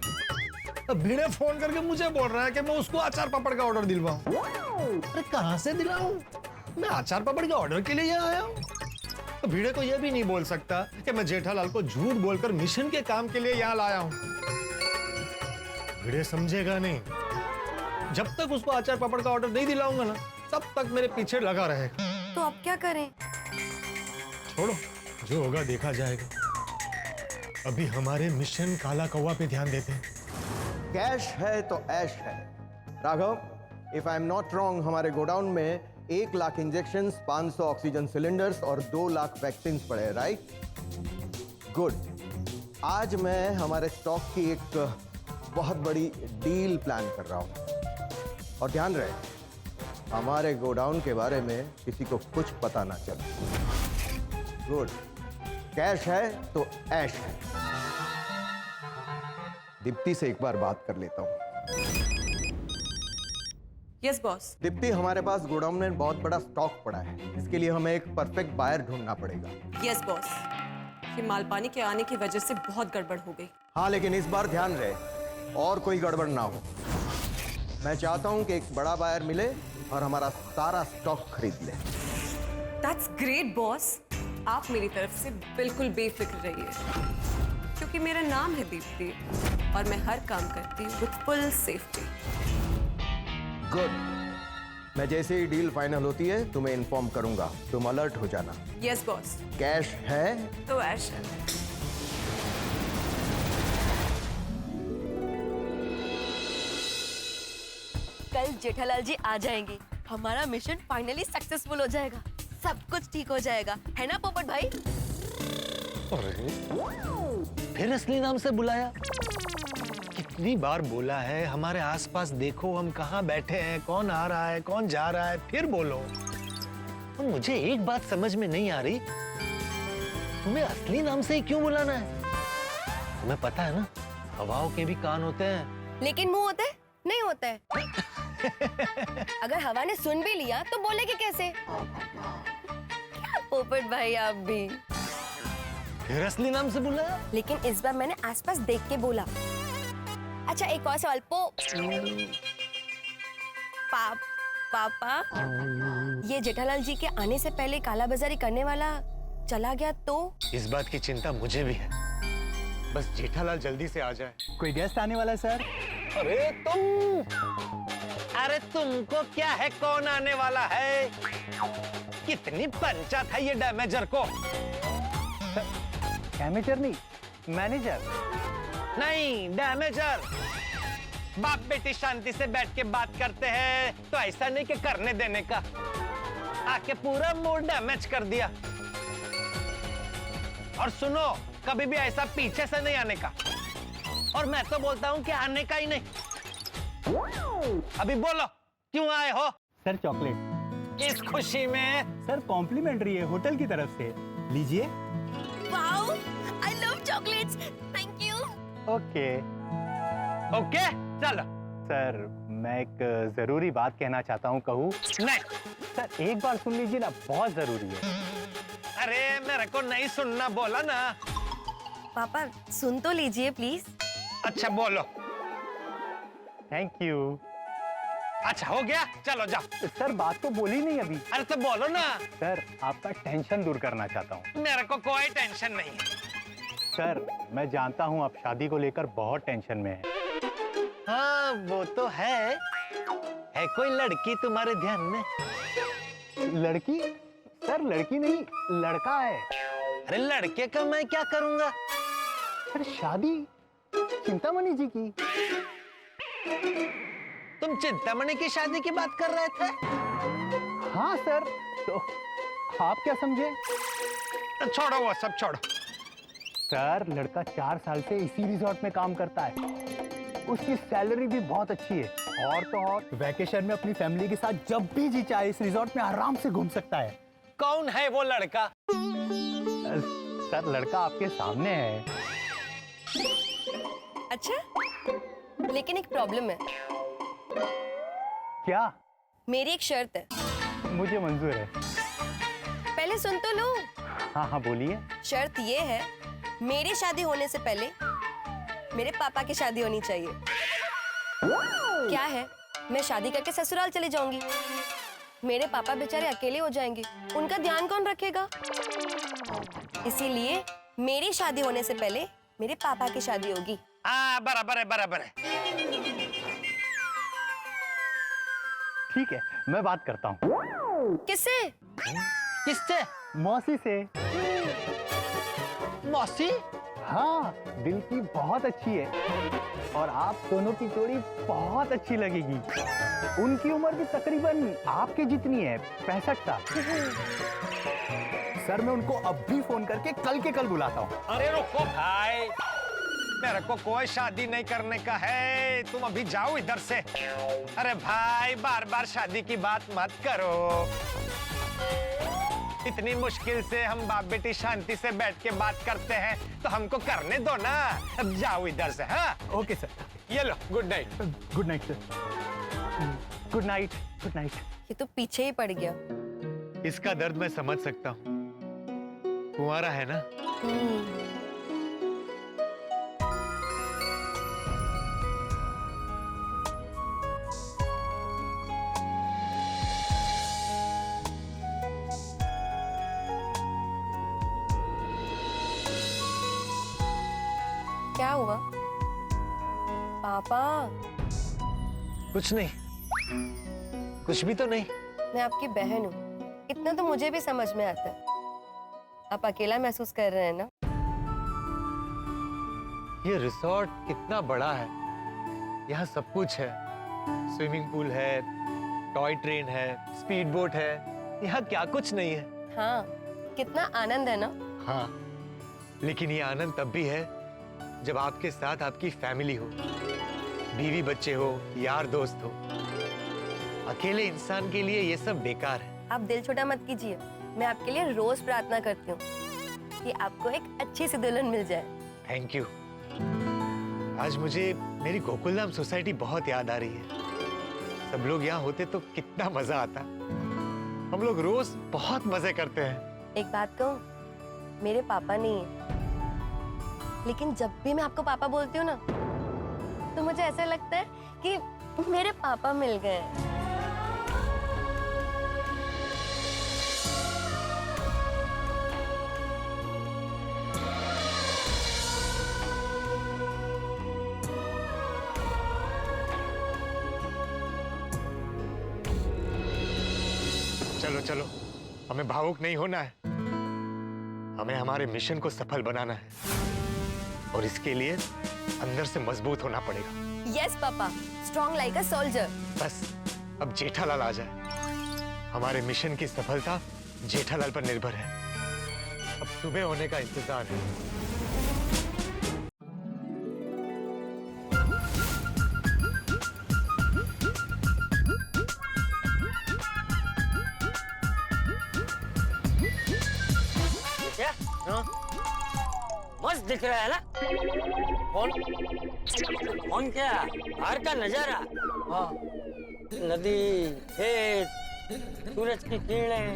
अब भिड़े फोन करके मुझे बोल रहा है कि मैं उसको अचार पापड़ का ऑर्डर दिलवाऊं। अरे कहाँ से दिलाऊं? मैं अचार पापड़ के ऑर्डर के लिए यहाँ आया हूँ। तो भिड़े को यह भी नहीं बोल सकता कि मैं जेठालाल को झूठ बोलकर मिशन के काम के लिए यहाँ लाया हूँ। भिड़े समझेगा नहीं। जब तक उसको अचार पापड़ का ऑर्डर नहीं दिलाऊंगा ना, तब तक मेरे पीछे लगा रहेगा। तो अब क्या करें? छोड़ो, जो होगा देखा जाएगा। अभी हमारे मिशन काला कौवा पे ध्यान देते हैं। कैश है तो ऐश है। Raghav, if I am not wrong, हमारे गोडाउन में 1 लाख इंजेक्शन, 500 ऑक्सीजन सिलेंडर्स और 2 लाख वैक्सीन पड़े, राइट? गुड। आज मैं हमारे स्टॉक की एक बहुत बड़ी डील प्लान कर रहा हूं, और ध्यान रहे हमारे गोडाउन के बारे में किसी को कुछ पता ना चले। गुड। कैश है तो ऐश है। दीप्ति से एक बार बात कर लेता हूं। Yes boss. दीप्ति, हमारे पास गोडाउन में बहुत बड़ा स्टॉक पड़ा है, इसके लिए हमें एक परफेक्ट बायर ढूंढना पड़ेगा। यस बॉस, ये मालपानी के आने की वजह से बहुत गड़बड़ हो गई। हाँ, लेकिन इस बार ध्यान रहे और कोई गड़बड़ ना हो। मैं चाहता हूं कि एक बड़ा बायर मिले और हमारा सारा स्टॉक खरीद ले। दैट्स ग्रेट बॉस, आप मेरी तरफ से बिल्कुल बेफिक्र रहिए, क्योंकि मेरा नाम है दीप्ति और मैं हर काम करती हूँ विद फुल सेफ्टी। गुड। मैं जैसे ही डील फाइनल होती है तुम्हें इन्फॉर्म करूंगा, तुम अलर्ट हो जाना। Yes boss. कैश है तो ऐश है। कल जेठालाल जी आ जाएंगे, हमारा मिशन फाइनली सक्सेसफुल हो जाएगा, सब कुछ ठीक हो जाएगा, है ना पोपट भाई? अरे फिर असली नाम से बुलाया? कितनी बार बोला है हमारे आसपास देखो हम कहाँ बैठे हैं, कौन आ रहा है, कौन जा रहा है, फिर बोलो। और मुझे एक बात समझ में नहीं आ रही, तुम्हें असली नाम से ही क्यों बुलाना है? तुम्हें पता है ना, हवाओं के भी कान होते हैं, लेकिन मुंह होता है? नहीं होता है। अगर हवा ने सुन भी लिया तो बोलेगी कैसे? क्या पोपट भाई आप भी। फिर असली नाम से बुलाया? लेकिन इस बार मैंने आसपास देख के बोला। अच्छा एक और सवाल, पापा, ये जेठालाल जी के आने से पहले काला बाजारी करने वाला चला गया तो? इस बात की चिंता मुझे भी है, बस जेठालाल जल्दी से आ जाए। कोई गेस्ट आने वाला है सर? अरे तुमको क्या है, कौन आने वाला है? कितनी पंचायत है ये डैमेजर को। डैमेजर नहीं, मैनेजर। नहीं, डैमेजर। बाप बेटी शांति से बैठ के बात करते हैं तो ऐसा नहीं कि करने देने का, आके पूरा मूड डैमेज कर दिया। और सुनो, कभी भी ऐसा पीछे से नहीं आने का, और मैं तो बोलता हूँ कि आने का ही नहीं। अभी बोलो क्यों आए हो? Sir chocolate. इस खुशी में? सर कॉम्प्लीमेंट्री है होटल की तरफ से, लीजिए। Wow, I love chocolates, thank you. Okay okay चलो। सर मैं एक जरूरी बात कहना चाहता हूँ, कहूँ? नहीं सर एक बार सुन लीजिए ना, बहुत जरूरी है। अरे मेरे को नहीं सुनना बोला ना। पापा सुन तो लीजिए प्लीज। अच्छा बोलो। Thank you. अच्छा हो गया, चलो जाओ। सर बात तो बोली नहीं अभी। अरे तो बोलो ना। सर आपका टेंशन दूर करना चाहता हूँ। मेरे को कोई टेंशन नहीं है। सर मैं जानता हूँ आप शादी को लेकर बहुत टेंशन में है। हाँ वो तो है कोई लड़की तुम्हारे ध्यान में? लड़की? सर लड़की नहीं, लड़का है। अरे लड़के का मैं क्या करूंगा? सर शादी चिंतामणि जी की। तुम चिंतामणि की शादी की बात कर रहे थे? हाँ सर, तो आप क्या समझे? छोड़ो वो सब छोड़ो। सर लड़का 4 साल से इसी रिजॉर्ट में काम करता है, उसकी सैलरी भी बहुत अच्छी है, और तो और वैकेशन में अपनी फैमिली के साथ जब भी जी चाहे इस रिजॉर्ट में आराम से घूम सकता है। कौन है वो लड़का? सर लड़का आपके सामने है। अच्छा, लेकिन एक प्रॉब्लम है। क्या? मेरी एक शर्त है। मुझे मंजूर है। पहले सुन तो लो। हाँ बोलिए। शर्त ये है, मेरी शादी होने से पहले मेरे पापा की शादी होनी चाहिए। क्या है, मैं शादी करके ससुराल चली जाऊंगी, मेरे पापा बेचारे अकेले हो जाएंगे, उनका ध्यान कौन रखेगा? इसीलिए मेरी शादी होने से पहले मेरे पापा की शादी होगी। हाँ बराबर है। ठीक है, मैं बात करता हूँ। किससे? किससे? मौसी से। मौसी? हाँ, दिल की बहुत अच्छी है, और आप दोनों की जोड़ी बहुत अच्छी लगेगी। उनकी उम्र भी तकरीबन आपके जितनी है, 65 साल। सर मैं उनको अब भी फोन करके कल के कल बुलाता हूँ। अरे रुको भाई, मेरे को कोई शादी नहीं करने का है, तुम अभी जाओ इधर से। अरे भाई बार बार शादी की बात मत करो, इतनी मुश्किल से हम बाप बेटी शांति से बैठ के बात करते हैं, तो हमको करने दो ना। अब जाओ इधर से। हाँ ओके सर। ये लो, good night. Good night sir. Good night. Good night. ये तो पीछे ही पड़ गया। इसका दर्द मैं समझ सकता हूँ, कुंवारा है ना। क्या हुआ पापा? कुछ नहीं, कुछ भी तो नहीं। मैं आपकी बहन हूँ, इतना तो मुझे भी समझ में आता है। आप अकेला महसूस कर रहे हैं ना? ये रिसोर्ट कितना बड़ा है, यहाँ सब कुछ है। स्विमिंग पूल है, टॉय ट्रेन है, स्पीड बोट है, यहाँ क्या कुछ नहीं है। हाँ, कितना आनंद है ना? हाँ, लेकिन ये आनंद तब भी है जब आपके साथ आपकी फैमिली हो, बीवी बच्चे हो, यार दोस्त हो। अकेले इंसान के लिए ये सब बेकार है। आप दिल छोटा मत कीजिए, मैं आपके लिए रोज प्रार्थना करती हूँ कि आपको एक अच्छी सी दुल्हन मिल जाए। Thank you. आज मुझे मेरी गोकुलधाम सोसाइटी बहुत याद आ रही है। सब लोग यहाँ होते तो कितना मजा आता। हम लोग रोज बहुत मजे करते हैं। एक बात कहूँ, मेरे पापा नहीं है, लेकिन जब भी मैं आपको पापा बोलती हूँ ना, तो मुझे ऐसा लगता है कि मेरे पापा मिल गए हैं। चलो चलो, हमें भावुक नहीं होना है, हमें हमारे मिशन को सफल बनाना है और इसके लिए अंदर से मजबूत होना पड़ेगा। Yes papa, strong like a soldier. बस अब जेठालाल आ जाए। हमारे मिशन की सफलता जेठालाल पर निर्भर है। अब सुबह होने का इंतजार है। मस्त दिख रहा है ना? कौन कौन क्या? बाहर का नजारा, हाँ, नदी, खेत, सूरज की किरणें,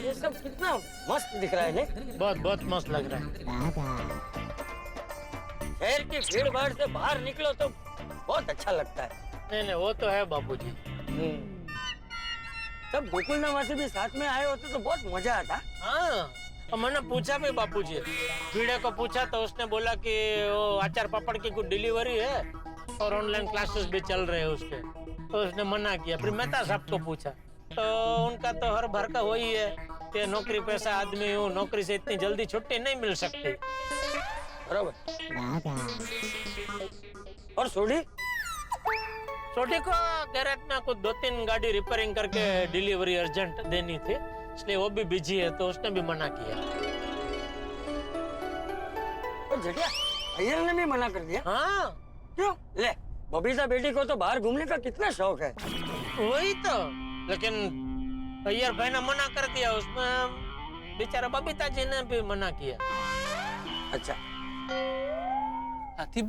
ये सब कितना मस्त दिख रहा है ने? बहुत बहुत मस्त लग रहा है। शहर की भीड़ भाड़ से बाहर निकलो तो बहुत अच्छा लगता है। नहीं नहीं, वो तो है बापूजी। सब गोकुल नवासी भी साथ में आए होते तो बहुत मजा आता। हाँ, और मैंने पूछा भी बापूजी, भीड़े को पूछा तो उसने बोला कि वो अचार पापड़ की कुछ डिलीवरी है और ऑनलाइन क्लासेस भी चल रहे हैं उसके, तो उसने मना किया। फिर मेहता साहब को पूछा तो उनका तो हर भर का वही है कि नौकरी पेशा आदमी हूँ, नौकरी से इतनी जल्दी छुट्टी नहीं मिल सकती। बराबर। और सोडी छोटी को गैरेज में कुछ 2-3 गाड़ी रिपेयरिंग करके डिलीवरी अर्जेंट देनी थी, इसलिए वो भी बिजी है, तो उसने भी मना किया। और जेठिया, अय्यर ने भी मना कर दिया? हाँ। क्यों? ले, बबीता बेटी को तो बाहर घूमने का कितना शौक है। वही तो, लेकिन अय्यर भाई ने मना कर दिया, उसमें बेचारा बबीता जी ने भी मना किया। अच्छा, हाथी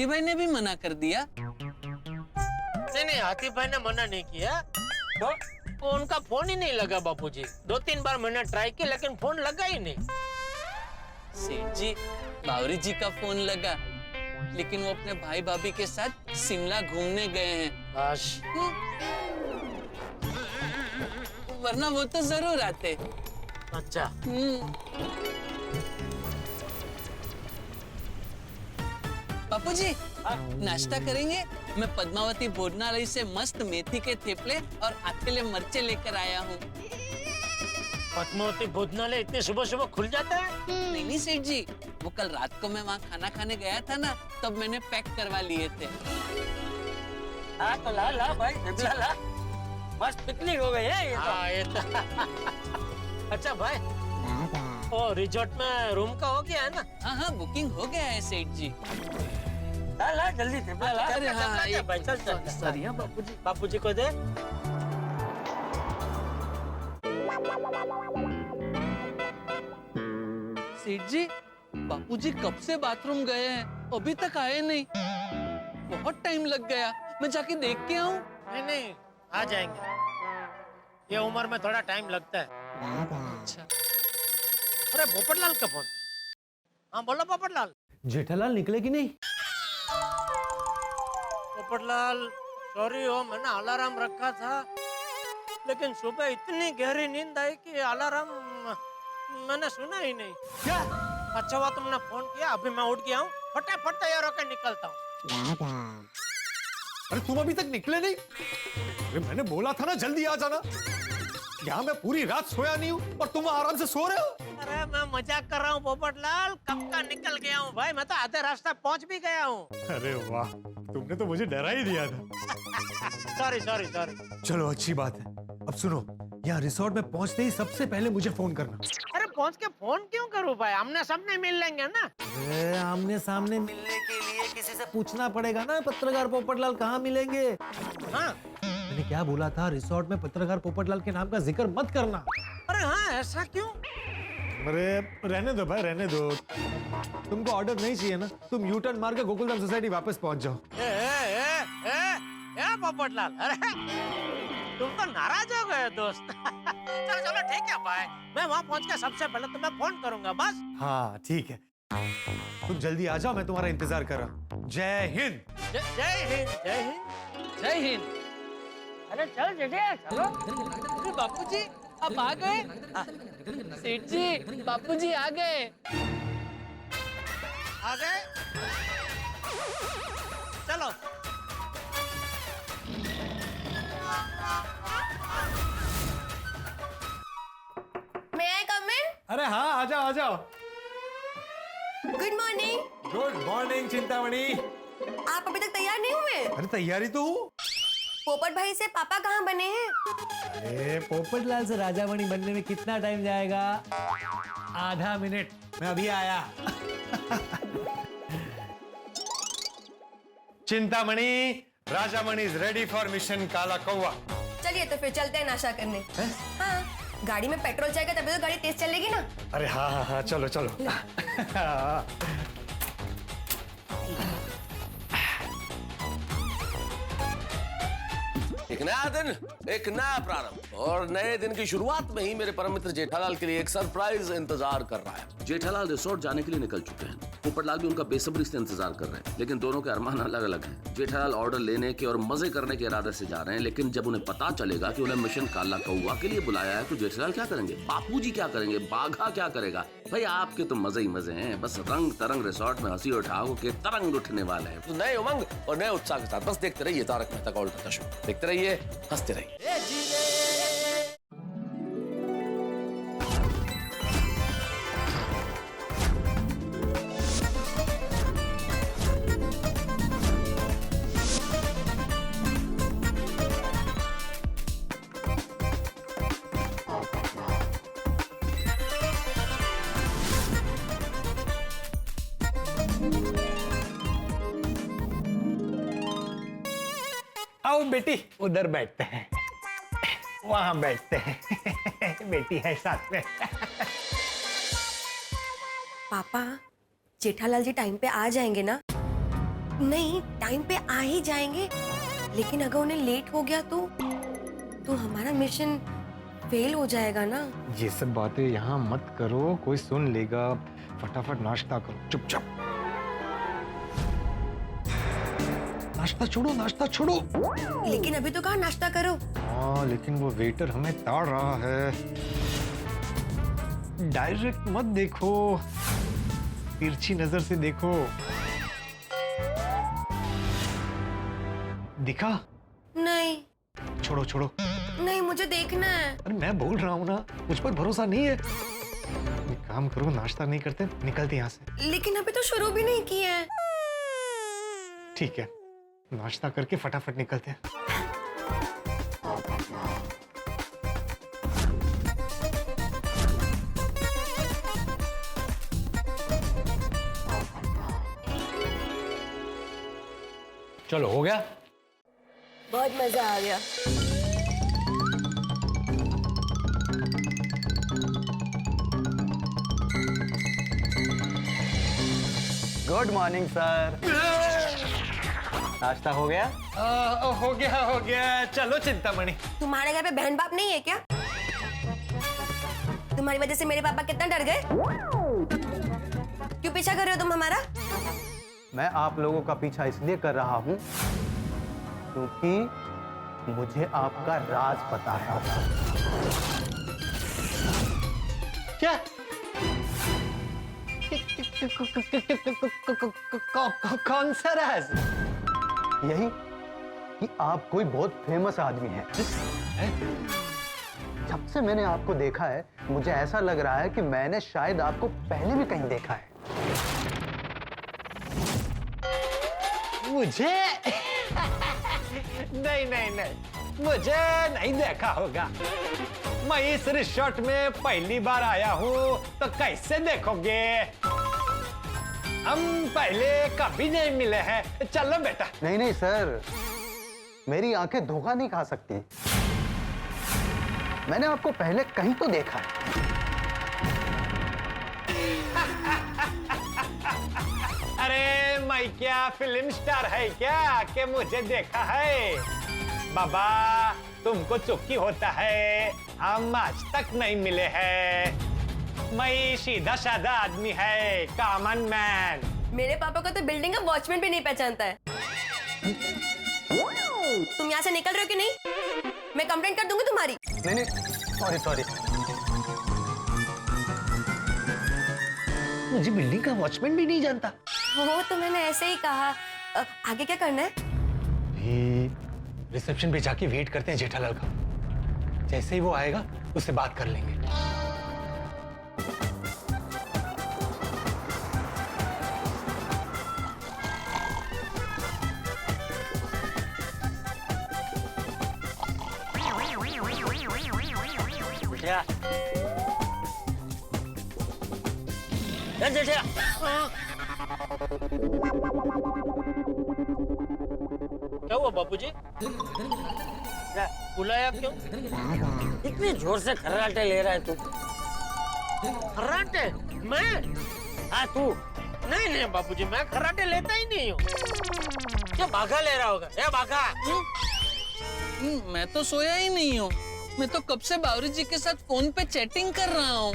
भाई ने भी मना कर दिया? नहीं, हाथी भाई ने मना नहीं किया, तो उनका फोन ही नहीं लगा बापूजी। 2-3 बार मैंने ट्राई किया लेकिन फोन लगा ही नहीं। सेठ जी, बावरी जी का फोन लगा, लेकिन वो अपने भाई भाभी के साथ शिमला घूमने गए हैं। बस। वरना वो तो जरूर आते। अच्छा। बापूजी, नाश्ता करेंगे? मैं पद्मावती भोजनालय से मस्त मेथी के थेपले और आथेले मरचे लेकर आया हूँ। पद्मावती भोजनालय इतने सुबह सुबह खुल जाता है? नहीं सेठ जी, वो कल रात को मैं वहाँ खाना खाने गया था ना, तब मैंने पैक करवा लिए थे। हाँ तो ला ला भाई, थेपला ला। मस्त पिकनिक हो गई है ये तो। हाँ, ये तो। अच्छा भाई, ओ रिजॉर्ट में रूम का हो गया है ना? हाँ, बुकिंग हो गया है सेठ जी। ला ला जल्दी थेपला ला। अरे हाँ, चल, भाई, चल, चल, सॉरी हाँ बापूजी। बापूजी को दे। सेठ जी, बापूजी कब से बाथरूम गए हैं, अभी तक आए नहीं। बहुत टाइम लग गया, मैं जाके देख के आऊं? नहीं, आ जाएंगे। ये उम्र में थोड़ा टाइम लगता है। अच्छा। अरे पोपटलाल का फोन। हाँ बोलो पोपटलाल। जेठालाल निकले कि नहीं? पोपटलाल, सॉरी हो, मैंने अलार्म रखा था, लेकिन सुबह इतनी गहरी नींद आई कि अलार्म मैंने सुना ही नहीं। क्या? अच्छा हुआ तुमने फोन किया, अभी मैं उठ गया हूँ, फटाफट तैयार होकर निकलता हूँ। अरे तुम अभी तक निकले नहीं? अरे मैंने बोला था ना जल्दी आ जाना। यहाँ मैं पूरी रात सोया नहीं हूँ और तुम आराम से सो रहे हो। अरे मैं मजाक कर रहा हूँ पोपटलाल, कब का निकल गया हूँ भाई, मैं तो आधे रास्ता पहुँच भी गया हूँ। अरे वाह, तुमने तो मुझे डरा ही दिया था। Sorry sorry sorry. चलो अच्छी बात है। अब सुनो, यहाँ रिसोर्ट में पहुँचते ही सबसे पहले मुझे फोन करना। अरे पहुँच के फोन क्यों करूँ भाई, आमने सामने मिल लेंगे ना। अरे आमने सामने मिलने के लिए किसी से पूछना पड़ेगा ना, पत्रकार पोपटलाल कहाँ मिलेंगे। हाँ, मैंने क्या बोला था, रिसोर्ट में पत्रकार पोपटलाल के नाम का जिक्र मत करना। अरे हाँ, ऐसा क्यों? अरे रहने दो भाई, रहने दो। तुमको ऑर्डर नहीं चाहिए ना, तुम यू टर्न मार के गोकुलधाम सोसाइटी वापस पहुंच जाओ। पोपटलाल, अरे तुम तो नाराज हो गए दोस्त। चलो चलो ठीक है भाई, मैं वहाँ पहुँच के सबसे पहले तुम्हें फोन करूंगा बस। हाँ ठीक है, तुम जल्दी आ जाओ, मैं तुम्हारा इंतजार कर रहा हूँ। जय हिंद। जय हिंद, जय हिंद, जय हिंद। अरे चल जेठे चलो। बापूजी आप आ गए। सेठ जी बापूजी आ गए। आ गए, चलो। May I come in? अरे हाँ आ जाओ आ जाओ। Good morning. Good morning Chintamani. आप अभी तक तैयार नहीं हुए? अरे तैयारी तो हूँ। पोपट भाई से पापा कहाँ बने हैं? अरे पोपटलाल से राजामणि बनने में कितना टाइम जाएगा? आधा मिनट, मैं अभी आया। Chintamani, Rajamani is ready for mission काला कौवा। चलिए तो फिर चलते हैं नाश्ता करने। हाँ, गाड़ी में पेट्रोल जाएगा तभी तो गाड़ी तेज चलेगी ना। अरे हाँ हाँ हाँ चलो चलो। एक नया दिन, एक नया प्रारंभ, और नए दिन की शुरुआत में ही मेरे परम मित्र जेठालाल के लिए एक सरप्राइज इंतजार कर रहा है। जेठालाल रिसोर्ट जाने के लिए निकल चुके हैं। पोपटलाल भी उनका बेसब्री से इंतजार कर रहे हैं, लेकिन दोनों के अरमान अलग अलग हैं। जेठालाल ऑर्डर लेने के और मजे करने के इरादे से जा रहे हैं, लेकिन जब उन्हें पता चलेगा कि उन्हें मिशन काला कौवा के लिए बुलाया है तो जेठालाल क्या करेंगे, बापूजी क्या करेंगे, बाघा क्या करेगा? भाई आपके तो मजे ही मजे हैं। बस रंग तरंग रिसोर्ट में हंसी उठाओ के तरंग उठने वाले हैं। तो नए उमंग और नए उत्साह के साथ बस देखते रहिए तारक मेहता का उल्टा चश्मा। देखते रहिए, हंसते रहिए। आओ बेटी, उधर बैठते हैं, वहां बैठते हैं। बेटी है साथ में। पापा, जेठालाल जी टाइम पे आ जाएंगे ना? नहीं, टाइम पे आ ही जाएंगे, लेकिन अगर उन्हें लेट हो गया तो हमारा मिशन फेल हो जाएगा ना। ये सब बातें यहाँ मत करो, कोई सुन लेगा। फटाफट नाश्ता करो, चुपचाप। नाश्ता छोड़ो, नाश्ता छोड़ो। लेकिन अभी तो कहा नाश्ता करो। हाँ, लेकिन वो वेटर हमें ताड़ रहा है। डायरेक्ट मत देखो, तिरछी नजर से देखो। दिखा? नहीं। छोड़ो छोड़ो। नहीं, मुझे देखना है। अरे मैं बोल रहा हूँ ना, मुझ पर भरोसा नहीं है। एक काम करो, नाश्ता नहीं करते, निकलते यहाँ से। लेकिन अभी तो शुरू भी नहीं किया है। ठीक है, नाश्ता करके फटाफट निकलते हैं। चलो, हो गया? बहुत मजा आ गया। Good morning sir. नाश्ता हो गया? हो गया। चलो चिंतामणि। तुम्हारे घर पे बहन बाप नहीं है क्या? तुम्हारी वजह से मेरे पापा कितना डर गए। क्यों पीछा कर रहे हो तुम हमारा? मैं आप लोगों का पीछा इसलिए कर रहा हूँ क्योंकि मुझे आपका राज पता है। क्या? कौन सा राज? यही कि आप कोई बहुत फेमस आदमी हैं। जब से मैंने आपको देखा है, मुझे ऐसा लग रहा है कि मैंने शायद आपको पहले भी कहीं देखा है। मुझे? नहीं, मुझे नहीं देखा होगा। मैं इस रिसोर्ट में पहली बार आया हूँ, तो कैसे देखोगे? हम पहले कभी नहीं मिले हैं। चलो बेटा। नहीं सर, मेरी आंखें धोखा नहीं खा सकती। मैंने आपको पहले कहीं तो देखा है। अरे मैं क्या फिल्म स्टार है क्या कि मुझे देखा है? बाबा तुमको चुक्की होता है, हम आज तक नहीं मिले हैं। मैं सीधा साधा आदमी है, कॉमन मैन। मेरे पापा को तो बिल्डिंग का वॉचमैन भी नहीं पहचानता है। तुम यहाँ से निकल रहे हो कि नहीं? मैं कंप्लेंट कर दूंगी तुम्हारी। नहीं, सॉरी सॉरी। मुझे बिल्डिंग का वॉचमैन भी नहीं जानता। वो तो मैंने ऐसे ही कहा। आगे क्या करना है? रिसेप्शन पे जाके वेट करते हैं जेठालाल का। जैसे ही वो आएगा उससे बात कर लेंगे। जेठिया क्या हुआ बापूजी? बुलाया क्यों? इतनी जोर से खर्राटे ले रहा है तू? खर्राटे? मैं? हाँ तू। नहीं नहीं बापूजी, मैं खर्राटे लेता ही नहीं हूँ। क्या भागा ले रहा होगा? ए भागा! मैं तो सोया ही नहीं हूँ। मैं तो कब से बावरी जी के साथ फोन पे चैटिंग कर रहा हूँ।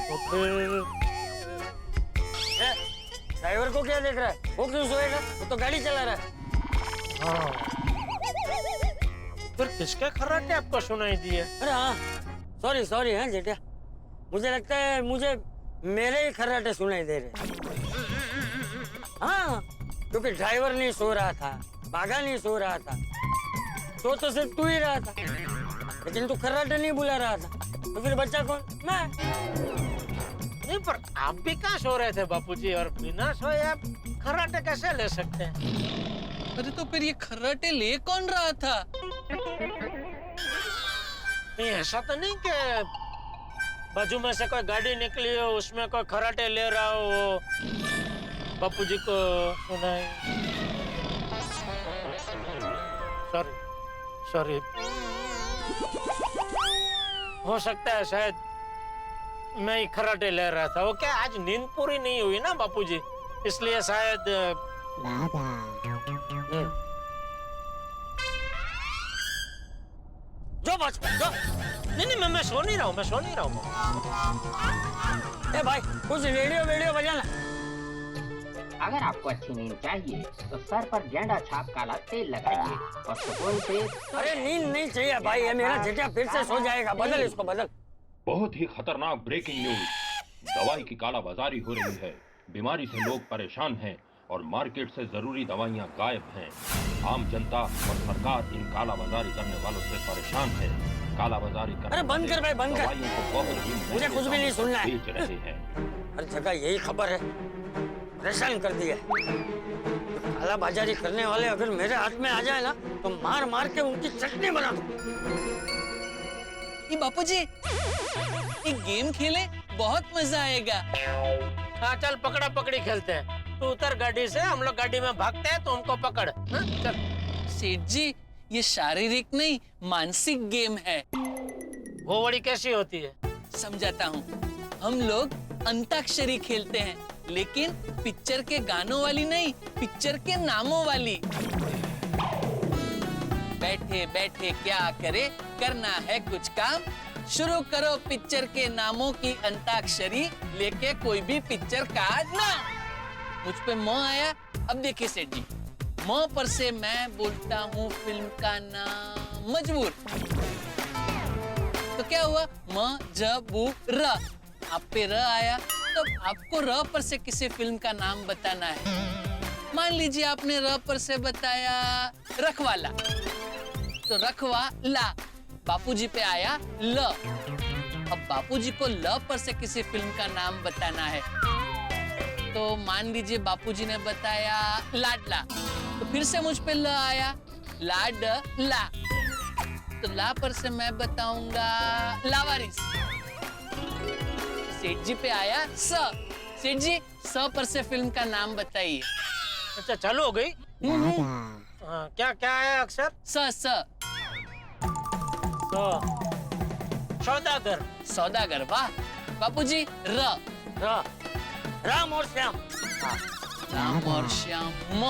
तो फिर ड्राइवर को क्या देख रहा है? वो क्यों सोएगा? वो तो गाड़ी चला रहा है। हाँ। फिर किसके खर्राटे आपको सुनाई दिए? अरे हाँ, सॉरी सॉरी है जेठिया। मुझे लगता है मुझे मेरे ही खर्राटे सुनाई दे रहे। हाँ, क्योंकि ड्राइवर नहीं सो रहा था, बागा नहीं सो रहा था, तो सिर्फ तू ही रहा था। लेकिन तू खर्राटे नहीं बुला रहा था, तो फिर बच्चा कौन? मैं। नहीं पर आप भी कहाँ सो रहे थे बापूजी, और बिना सोए आप खर्राटे कैसे ले सकते हैं? अरे तो फिर ये खर्राटे ले कौन रहा था? नहीं ऐसा तो नहीं कि बाजू में से कोई गाड़ी निकली हो, उसमें कोई खर्राटे ले रहा हो, बापूजी को सुनाई। सॉरी सॉरी, हो सकता है शायद मैं ही खर्राटे ले रहा था। वो क्या आज नींद पूरी नहीं हुई ना बापूजी, इसलिए शायद। जो बच जो। नहीं मैं सो नहीं रहा हूँ, मैं सो नहीं रहा हूँ। ए भाई कुछ रेडियो बजाना। अगर आपको अच्छी नींद चाहिए तो सर पर गेंडा छाप काला तेल लगाइए और सुकून से। अरे नींद नहीं चाहिए भाई, ये मेरा जेठिया फिर से सो जाएगा। बदल इसको, बदल। बहुत ही खतरनाक ब्रेकिंग न्यूज। दवाई की कालाबाजारी हो रही है, बीमारी से लोग परेशान हैं और मार्केट से जरूरी दवाइयां गायब हैं। आम जनता और सरकार इन कालाबाजारी करने वालों से परेशान है। कालाबाजारी करने अरे बंद कर भाई, बंद कर। दवाइयों को बहुत ही मुझे कुछ भी नहीं सुनना है। बेच रहे हैं। हर जगह यही खबर है, परेशान कर दिया। कालाबाजारी करने वाले अगर मेरे हाथ में आ जाए ना तो मार मार के उनकी चटनी बना दूं। ये बापूजी एक गेम खेले, बहुत मजा आएगा। हाँ चल पकड़ा पकड़ी खेलते हैं। तू उतर गाड़ी से, हम लोग गाड़ी में भागते हैं, तो हमको पकड़। हाँ? चल। सेठ जी ये शारीरिक नहीं मानसिक गेम है। वो बड़ी कैसी होती है? समझाता हूँ। हम लोग अंताक्षरी खेलते हैं, लेकिन पिक्चर के गानों वाली नहीं, पिक्चर के नामों वाली। बैठे बैठे क्या करे, करना है कुछ काम, शुरू करो पिक्चर के नामों की अंताक्षरी, लेके कोई भी पिक्चर का नाम। मुझ पे म आया। अब देखिए सेठ जी, म पर से मैं बोलता हूँ फिल्म का नाम मजबूर। तो क्या हुआ? म ज बू र। आप पे र आया, तो आपको र पर से किसी फिल्म का नाम बताना है। मान लीजिए आपने र पर से बताया रखवाला, तो रखवाला। बापूजी पे आया ल। अब बापूजी को ल पर से किसी फिल्म का नाम बताना है, तो मान लीजिए बापूजी ने बताया लाडला, तो फिर से मुझ पे ल आया लाडला, तो ला पर से मैं बताऊंगा लावारिस। सेठ जी पे आया स। सेठ जी स पर से फिल्म का नाम बताइए। अच्छा चालू हो गई। हाँ, क्या क्या है अक्षर? स। तो सौदागर। सौदागर, वाह। बापूजी र। राम और श्याम। राम और श्याम म।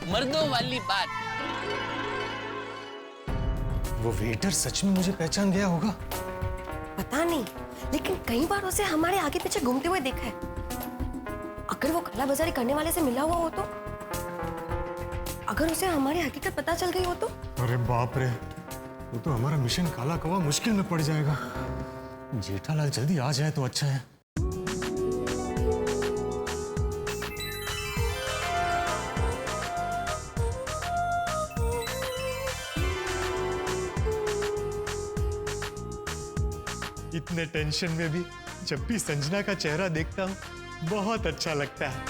मर्दों वाली बात। वो वेटर सच में मुझे पहचान गया होगा? पता नहीं, लेकिन कई बार उसे हमारे आगे पीछे घूमते हुए देखा है। अगर वो काला बाजारी करने वाले से मिला हुआ हो तो, अगर उसे हमारी हकीकत पता चल गई हो तो। अरे बाप रे, वो तो हमारा मिशन काला कौवा मुश्किल में पड़ जाएगा। जेठालाल जल्दी आ जाए तो अच्छा है। इतने टेंशन में भी जब भी संजना का चेहरा देखता हूँ बहुत अच्छा लगता है।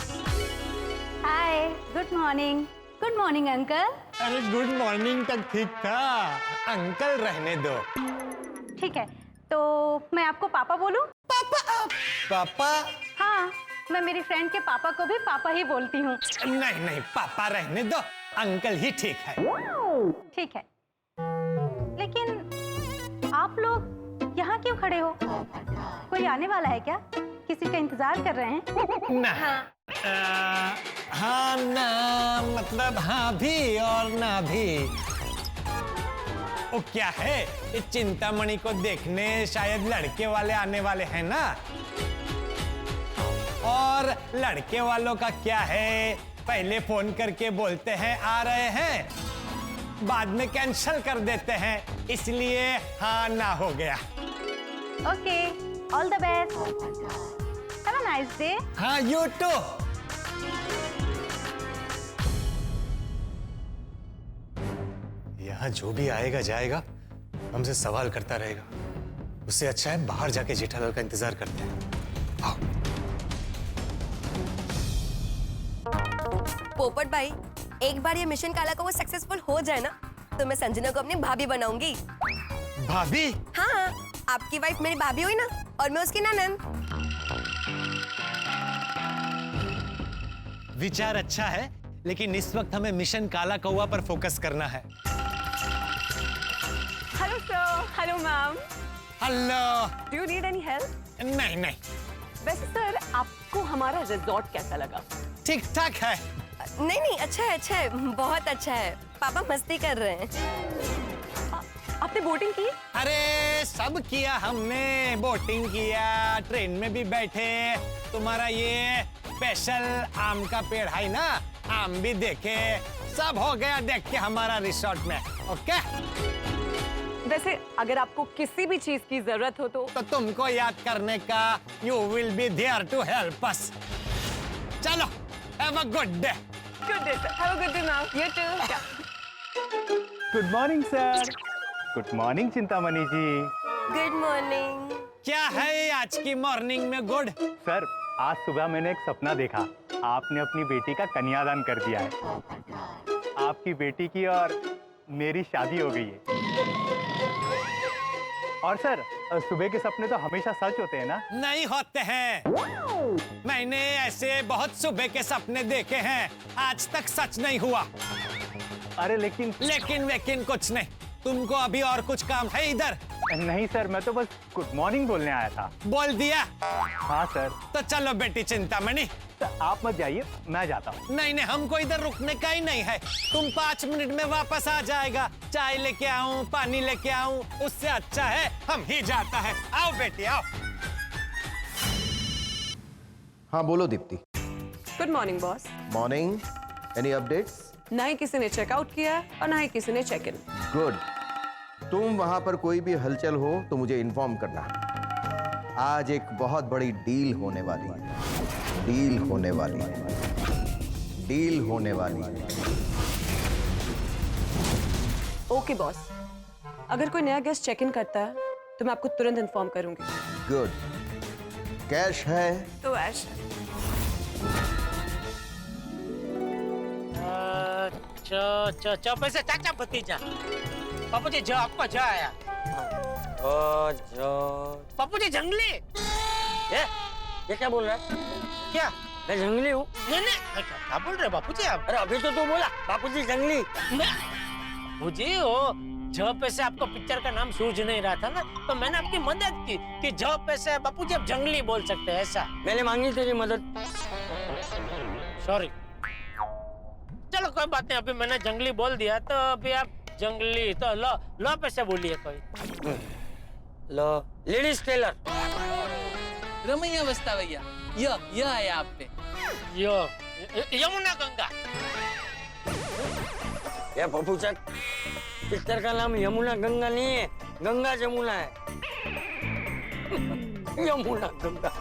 Hi, good morning. Good morning uncle. अरे गुड मॉर्निंग तक ठीक था, अंकल रहने दो। ठीक है, तो मैं आपको पापा बोलूं? पापा? हाँ, मैं मेरी फ्रेंड के पापा को भी पापा ही बोलती हूँ। नहीं नहीं, पापा रहने दो, अंकल ही ठीक है। ठीक है, लेकिन आप लोग यहाँ क्यों खड़े हो? कोई आने वाला है क्या? किसी का इंतजार कर रहे हैं? ना, हाँ ना, मतलब हाँ भी और ना भी। वो क्या है, इस चिंतामणि को देखने शायद लड़के वाले आने वाले हैं ना। और लड़के वालों का क्या है, पहले फोन करके बोलते हैं आ रहे हैं, बाद में कैंसिल कर देते हैं, इसलिए हाँ ना हो गया। Okay, all the best. Have a nice day. हाँ, यू टू। यहाँ जो भी आएगा जाएगा हमसे सवाल करता रहेगा, उससे अच्छा है बाहर जाके जेठालाल का इंतजार करते हैं। आओ। पोपट भाई, एक बार ये मिशन काला को वो सक्सेसफुल हो जाए ना, तो मैं संजना को अपनी भाभी बनाऊंगी। भाभी? हाँ, आपकी वाइफ मेरी भाभी हुई ना, और मैं उसकी ननद। विचार अच्छा है, लेकिन इस वक्त हमें मिशन काला कौवा पर फोकस करना है। Hello sir. Hello ma'am. Hello. Do you need any help? नहीं नहीं। वैसे सर, आपको हमारा रिजॉर्ट कैसा लगा? ठीक ठाक है। नहीं नहीं, अच्छा है, अच्छा है, बहुत अच्छा है। पापा मस्ती कर रहे हैं। आपने बोटिंग की? अरे सब किया हमने, बोटिंग किया, ट्रेन में भी बैठे, तुम्हारा ये स्पेशल आम का पेड़ है ना, आम भी देखे, सब हो गया देख के हमारा रिसोर्ट में। ओके? वैसे अगर आपको किसी भी चीज की जरूरत हो तो तुमको याद करने का, you will be there to help us. चलो, have a good day. Good day sir. Have a good day ma'am. You too. Good morning sir. Good morning Chintamani ji. Good morning. क्या है आज की मॉर्निंग में गुड? सर, आज सुबह मैंने एक सपना देखा, आपने अपनी बेटी का कन्यादान कर दिया है। आपकी बेटी की और मेरी शादी हो गई है। और सर, सुबह के सपने तो हमेशा सच होते हैं ना? नहीं होते हैं, मैंने ऐसे बहुत सुबह के सपने देखे हैं, आज तक सच नहीं हुआ। अरे लेकिन कुछ नहीं, तुमको अभी और कुछ काम है इधर? नहीं सर, मैं तो बस गुड मॉर्निंग बोलने आया था। बोल दिया? हाँ सर। तो चलो बेटी चिंतामणि। सर आप मत जाइए, मैं जाता हूँ। नहीं नहीं, हमको इधर रुकने का ही नहीं है, तुम 5 मिनट में वापस आ जाएगा। चाय लेके आऊं, पानी लेके आऊं, उससे अच्छा है हम ही जाता है। आओ बेटी आओ। हाँ बोलो Deepti. Good morning boss. Morning. Any updates? ना ही किसी ने चेकआउट किया है और ना ही किसी ने चेक इन। गुड। तुम वहां पर कोई भी हलचल हो तो मुझे इन्फॉर्म करना। आज एक बहुत बड़ी डील होने वाली है। डील होने वाली है। डील होने वाली है। ओके बॉस, अगर कोई नया गेस्ट चेक इन करता है तो मैं आपको तुरंत इन्फॉर्म करूंगी। गुड। कैश है? तो ऐश। पैसे चाचा भतीजा। पापू जी, जो आपका जो आया। पापू जी जंगली। ये क्या बोल रहा है? क्या? मैं जंगली हूँ? नहीं, क्या बोल रहे बापू जी आप? अरे अभी तो तू बोला बापू जी जंगली। मुझे वो जो पैसे आपको पिक्चर का नाम सूझ नहीं रहा था ना, तो मैंने आपकी मदद की कि जो पैसे बापू जी आप जंगली बोल सकते हैं, ऐसा। मैंने मांगी तेरी मदद। सॉरी। चलो कोई बात नहीं, अभी मैंने जंगली बोल दिया तो अभी आप जंगली तो लो लो पैसे बोलिए कोई। लो लेडीज टेलर। रमैया वस्तावैया, य आया आप पे। यमुना गंगा। ये पप्पू चक, पिक्चर का नाम यमुना गंगा नहीं है, गंगा जमुना है। यमुना गंगा।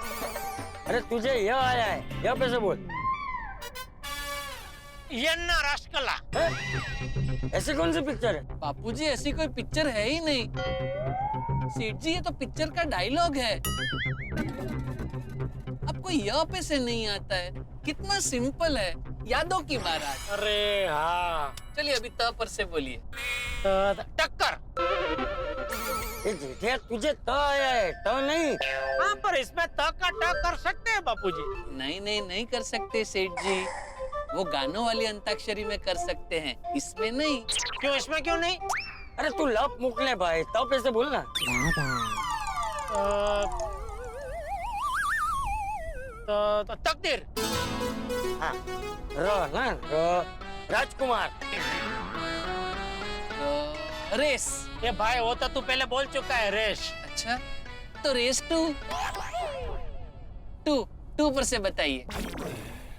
अरे तुझे यह आया है, यह पे से बोल। यन्ना राष्ट्रकला। ऐसी कौन सी पिक्चर है? बापूजी ऐसी कोई पिक्चर है ही नहीं। सेठ जी ये तो पिक्चर का डायलॉग है। आपको यह पे से नहीं आता है? कितना सिंपल है, यादों की बारात। अरे हाँ, चलिए अभी त पर से बोलिए। टक्कर। ये जेठिया तुझे त आया है, ट नहीं। हाँ पर इसमें त का ट कर सकते हैं बापूजी। नहीं कर सकते सेठ जी, वो गानों वाली अंताक्षरी में कर सकते हैं, इसमें नहीं। क्यों, इसमें क्यों नहीं? अरे तू लप मुकले भाई, त पे से बोलना। तो तकदीर। हाँ, र ना र, राजकुमार। रेस। ये भाई वो तो तू पहले बोल चुका है, रेस। अच्छा तो रेस टू पर से बताइए।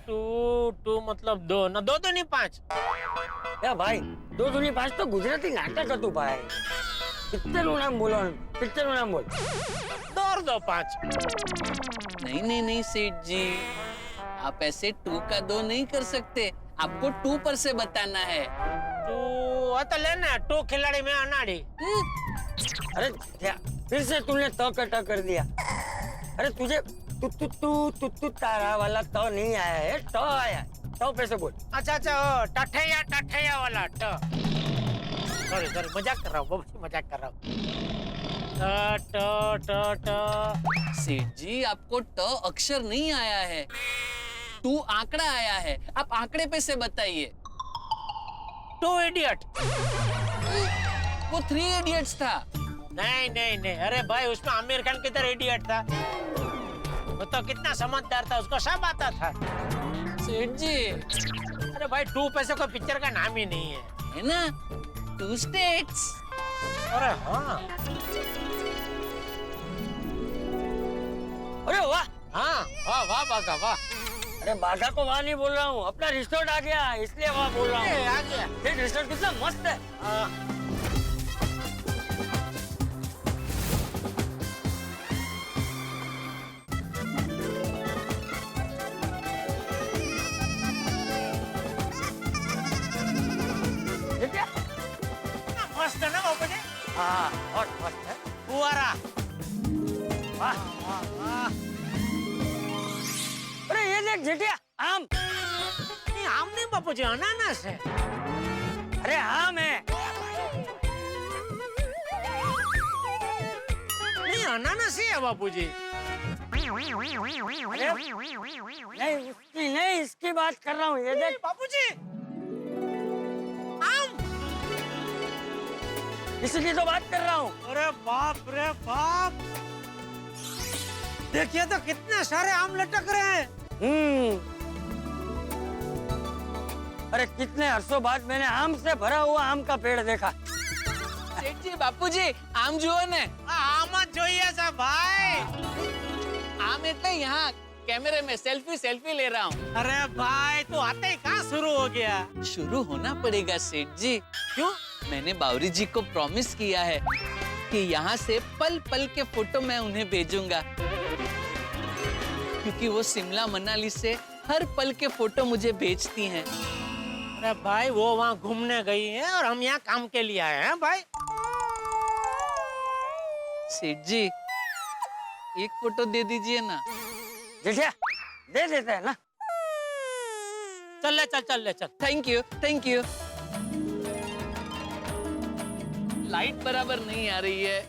टू मतलब दो ना, दो तो नहीं 5। या भाई 2 दूनी 5 तो गुजराती नाटक હતું ભાઈ। पिक्चर નું नाम बोलो, पिक्चर નું नाम बोल। 2 और 2 5। नहीं सेठ जी, आप ऐसे 2 का 2 नहीं कर सकते, आपको 2 पर से बताना है। तो लेना 2 खिलाड़ी में अनाड़ी। अरे फिर से तूने त कटा कर दिया। अरे तुझे तू तारा वाला त नहीं आया है, ट आया है, त पे से बोल। अच्छा टठैया वाला ट। सॉरी मजाक कर रहा हूँ बाबूजी, मजाक कर रहा हूँ। ट। सेठ जी आपको ट अक्षर नहीं आया है, 2 आंकड़ा आया है, आप आंकड़े पे से बताइए। 2 इडियट। वो 3 इडियट्स था। नहीं, अरे भाई उसमें आमिर खान किधर इडियट था? वो तो कितना समझदार था, उसको सब आता था। सेठ जी अरे भाई 2 पैसे कोई पिक्चर का नाम ही नहीं है ना, 2 स्टेट्स। अरे हाँ, अरे वाह। हाँ वाह बाघा वाह। अरे बाघा को वाह नहीं बोल रहा हूँ, अपना रिसोर्ट आ गया इसलिए वाह बोल रहा हूँ। आ गया। देख रिसोर्ट कितना मस्त है। मस्त है ना बाबूजी? हाँ बहुत मस्त है। फुवारा। वाह। अरे ये देख जेठिया, आम। नहीं आम नहीं बापूजी, अनानास है। अरे आम है। नहीं अनानास ही है बापूजी। नहीं उसकी नहीं, इसकी बात कर रहा हूँ। ये देख बापूजी, आम। इसी की तो बात कर रहा हूँ। अरे बाप रे बाप, देखिए तो कितने सारे आम लटक रहे हैं। अरे कितने अरसों बाद मैंने आम से भरा हुआ आम का पेड़ देखा। सेठ जी बापूजी आम जुओ ने। आम જોઈએ છે भाई। आम એટલે यहाँ कैमरे में सेल्फी ले रहा हूँ। अरे भाई तू आते ही कहाँ शुरू हो गया? शुरू होना पड़ेगा सेठ जी। क्यों? मैंने बावरी जी को प्रॉमिस किया है कि यहाँ से पल पल के फोटो मैं उन्हें भेजूंगा, क्योंकि वो शिमला मनाली से हर पल के फोटो मुझे भेजती हैं। अरे भाई वो वहाँ घूमने गई है और हम यहाँ काम के लिए आए हैं भाई। सेठ जी एक फोटो दे दीजिए ना। जेठिया दे देते हैं ना। चल ले चल। Thank you. लाइट बराबर नहीं आ रही है,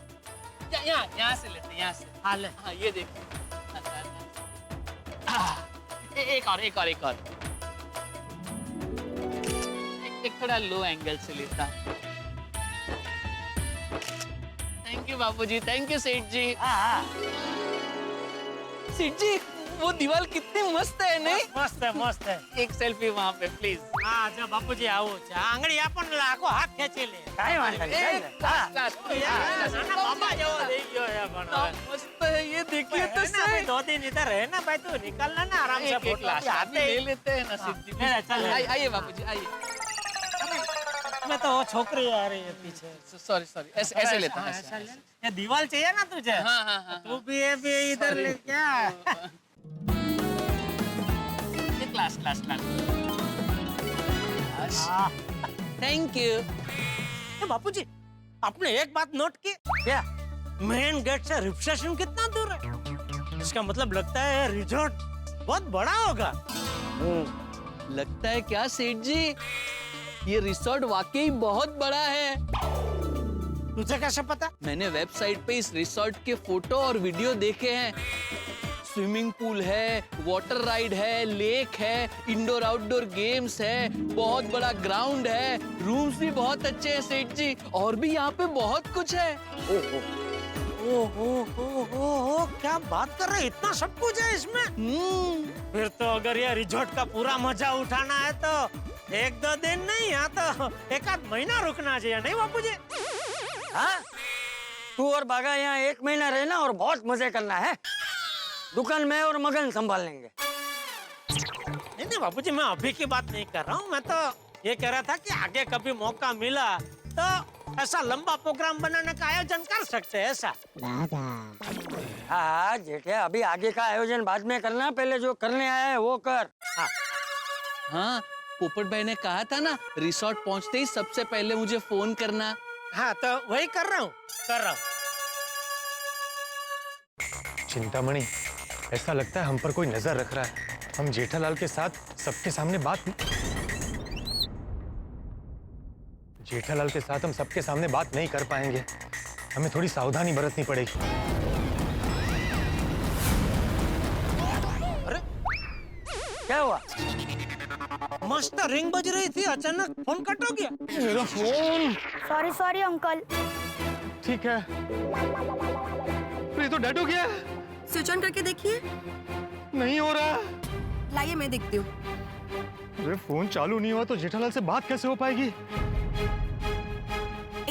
यहाँ से लेते हैं, यहाँ से। हाँ ले। हाँ ये देखो। एक और एक थोड़ा लो एंगल से लेता। Thank you Bapuji, thank you सेठ जी। सेठ जी वो दीवार कितनी मस्त है नहीं? मस्त है एक सेल्फी वहाँ पे प्लीज। હા જો બાપુજી આવું છે આંગળી આપણને આખો હાથ ખેંચી લે કાંઈ વાંધો નહીં, કાંઈ નાના બાબા જેવો થઈ ગયો છે પણ હવે. मस्त है ये देखिए तो है ना, अभी 2 दिन इधर है ना भाई, तू निकलना ना आराम से एक फोटो लास्ट हाथ आदमी ले लेते हैं ना सेठ जी। ले, चल, ले। आइए बाबूजी आइए। मैं तो वो छोकरी आ रही है पीछे। सॉरी सॉरी ऐसे लेता हूँ ऐसा ले। ये दीवार चाहिए ना तुझे? हाँ। तू भी ये भी इधर ले क्या? Class thank you. बापूजी आपने एक बात नोट की क्या? मेन गेट से रिसेप्शन कितना दूर है? इसका मतलब लगता है रिजॉर्ट बहुत बड़ा होगा। लगता है क्या सेठ जी? ये रिसोर्ट वाकई बहुत बड़ा है। तुझे कैसे पता? मैंने वेबसाइट पे इस रिसोर्ट के फोटो और वीडियो देखे हैं। स्विमिंग पूल है, वाटर राइड है, लेक है, इंडोर आउटडोर गेम्स है, बहुत बड़ा ग्राउंड है, रूम्स भी बहुत अच्छे हैं सेठ जी, और भी यहाँ पे बहुत कुछ है। ओहो, क्या बात कर रहे हैं? इतना सब कुछ है इसमें? फिर तो अगर ये रिजॉर्ट का पूरा मजा उठाना है तो 1-2 दिन नहीं, यहाँ तो 1-आध महीना रुकना चाहिए, नहीं बापूजी? हाँ, तू और बागा यहाँ 1 महीना रहना और बहुत मजे करना है। दुकान में और मगन संभाल लेंगे। नहीं बापूजी, मैं अभी की बात नहीं कर रहा हूँ। मैं तो ये कह रहा था कि आगे कभी मौका मिला तो ऐसा लंबा प्रोग्राम बनाने का आयोजन कर सकते हैं ऐसा। हाँ जेठे, अभी आगे का आयोजन बाद में करना, पहले जो करने आया है वो कर। हाँ, पोपट भाई ने कहा था ना, रिसोर्ट पहुँचते ही सबसे पहले मुझे फोन करना। हाँ तो वही कर रहा हूँ। चिंतामणि, ऐसा लगता है हम पर कोई नजर रख रहा है। हम जेठालाल के साथ सबके सामने बात नहीं कर पाएंगे। हमें थोड़ी सावधानी बरतनी पड़ेगी। अरे क्या हुआ? मस्त रिंग बज रही थी, अचानक फोन कट हो गया। मेरा फोन। Sorry uncle. ठीक है, ये तो डेड हो गया। स्विच ऑन करके देखिए। नहीं हो रहा। लाइए मैं देखती हूँ। अरे फोन चालू नहीं हुआ तो जेठालाल से बात कैसे हो पाएगी?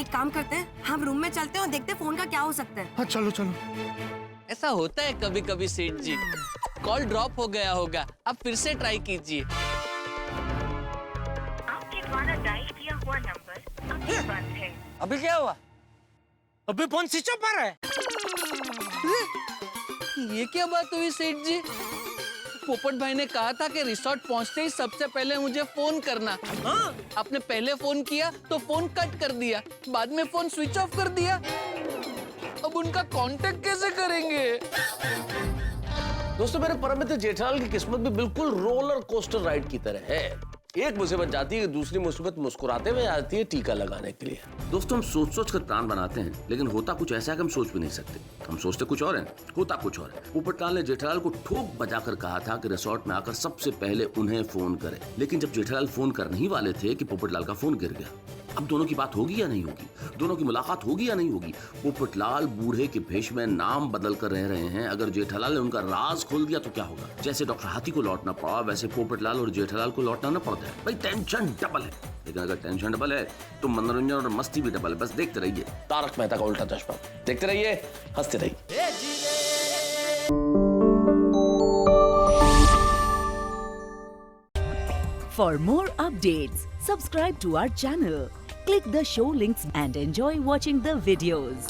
एक काम करते हैं, हम रूम में चलते हैं और देखते हैं फोन का क्या हो सकता है। हाँ चलो। ऐसा होता है कभी कभी सेठ जी, कॉल ड्रॉप हो गया होगा। आप फिर से ट्राई कीजिए। आपके द्वारा डायल किया हुआ नंबर अभी बंद है। अभी क्या हुआ? अभी फोन स्विच ऑफ पर है। ये क्या बात हुई सेठ जी? पोपट भाई ने कहा था कि रिसोर्ट पहुंचते ही सबसे पहले मुझे फोन करना। हाँ? आपने पहले फोन किया तो फोन कट कर दिया, बाद में फोन स्विच ऑफ कर दिया। अब उनका कांटेक्ट कैसे करेंगे? दोस्तों, मेरे परम मित्र जेठालाल की किस्मत भी बिल्कुल रोलर कोस्टर राइड की तरह है। एक मुसीबत जाती है कि दूसरी मुसीबत मुस्कुराते हुए आती है टीका लगाने के लिए। दोस्तों, हम सोच कर प्लान बनाते हैं, लेकिन होता कुछ ऐसा है कि हम सोच भी नहीं सकते। हम सोचते कुछ और है, होता कुछ और है। पोपटलाल ने जेठालाल को ठोक बजाकर कहा था कि रिसोर्ट में आकर सबसे पहले उन्हें फोन करे, लेकिन जब जेठालाल फोन करने ही वाले थे कि पोपटलाल का फोन गिर गया। अब दोनों की बात होगी या नहीं होगी? दोनों की मुलाकात होगी या नहीं होगी? पोपटलाल बूढ़े के भेष में नाम बदल कर रह रहे हैं। अगर जेठालाल ने उनका राज खोल दिया तो क्या होगा? जैसे डॉक्टर हाथी को लौटना पड़ा, वैसे पोपटलाल और जेठालाल को लौटना न पड़ता है। भाई टेंशन डबल है, लेकिन अगर टेंशन डबल है तो मनोरंजन और मस्ती भी डबल है। बस देखते रहिए तारक मेहता का उल्टा चश्मा, देखते रहिए, हंसते रहिए। For more updates, subscribe to our channel, click the show links and enjoy watching the videos.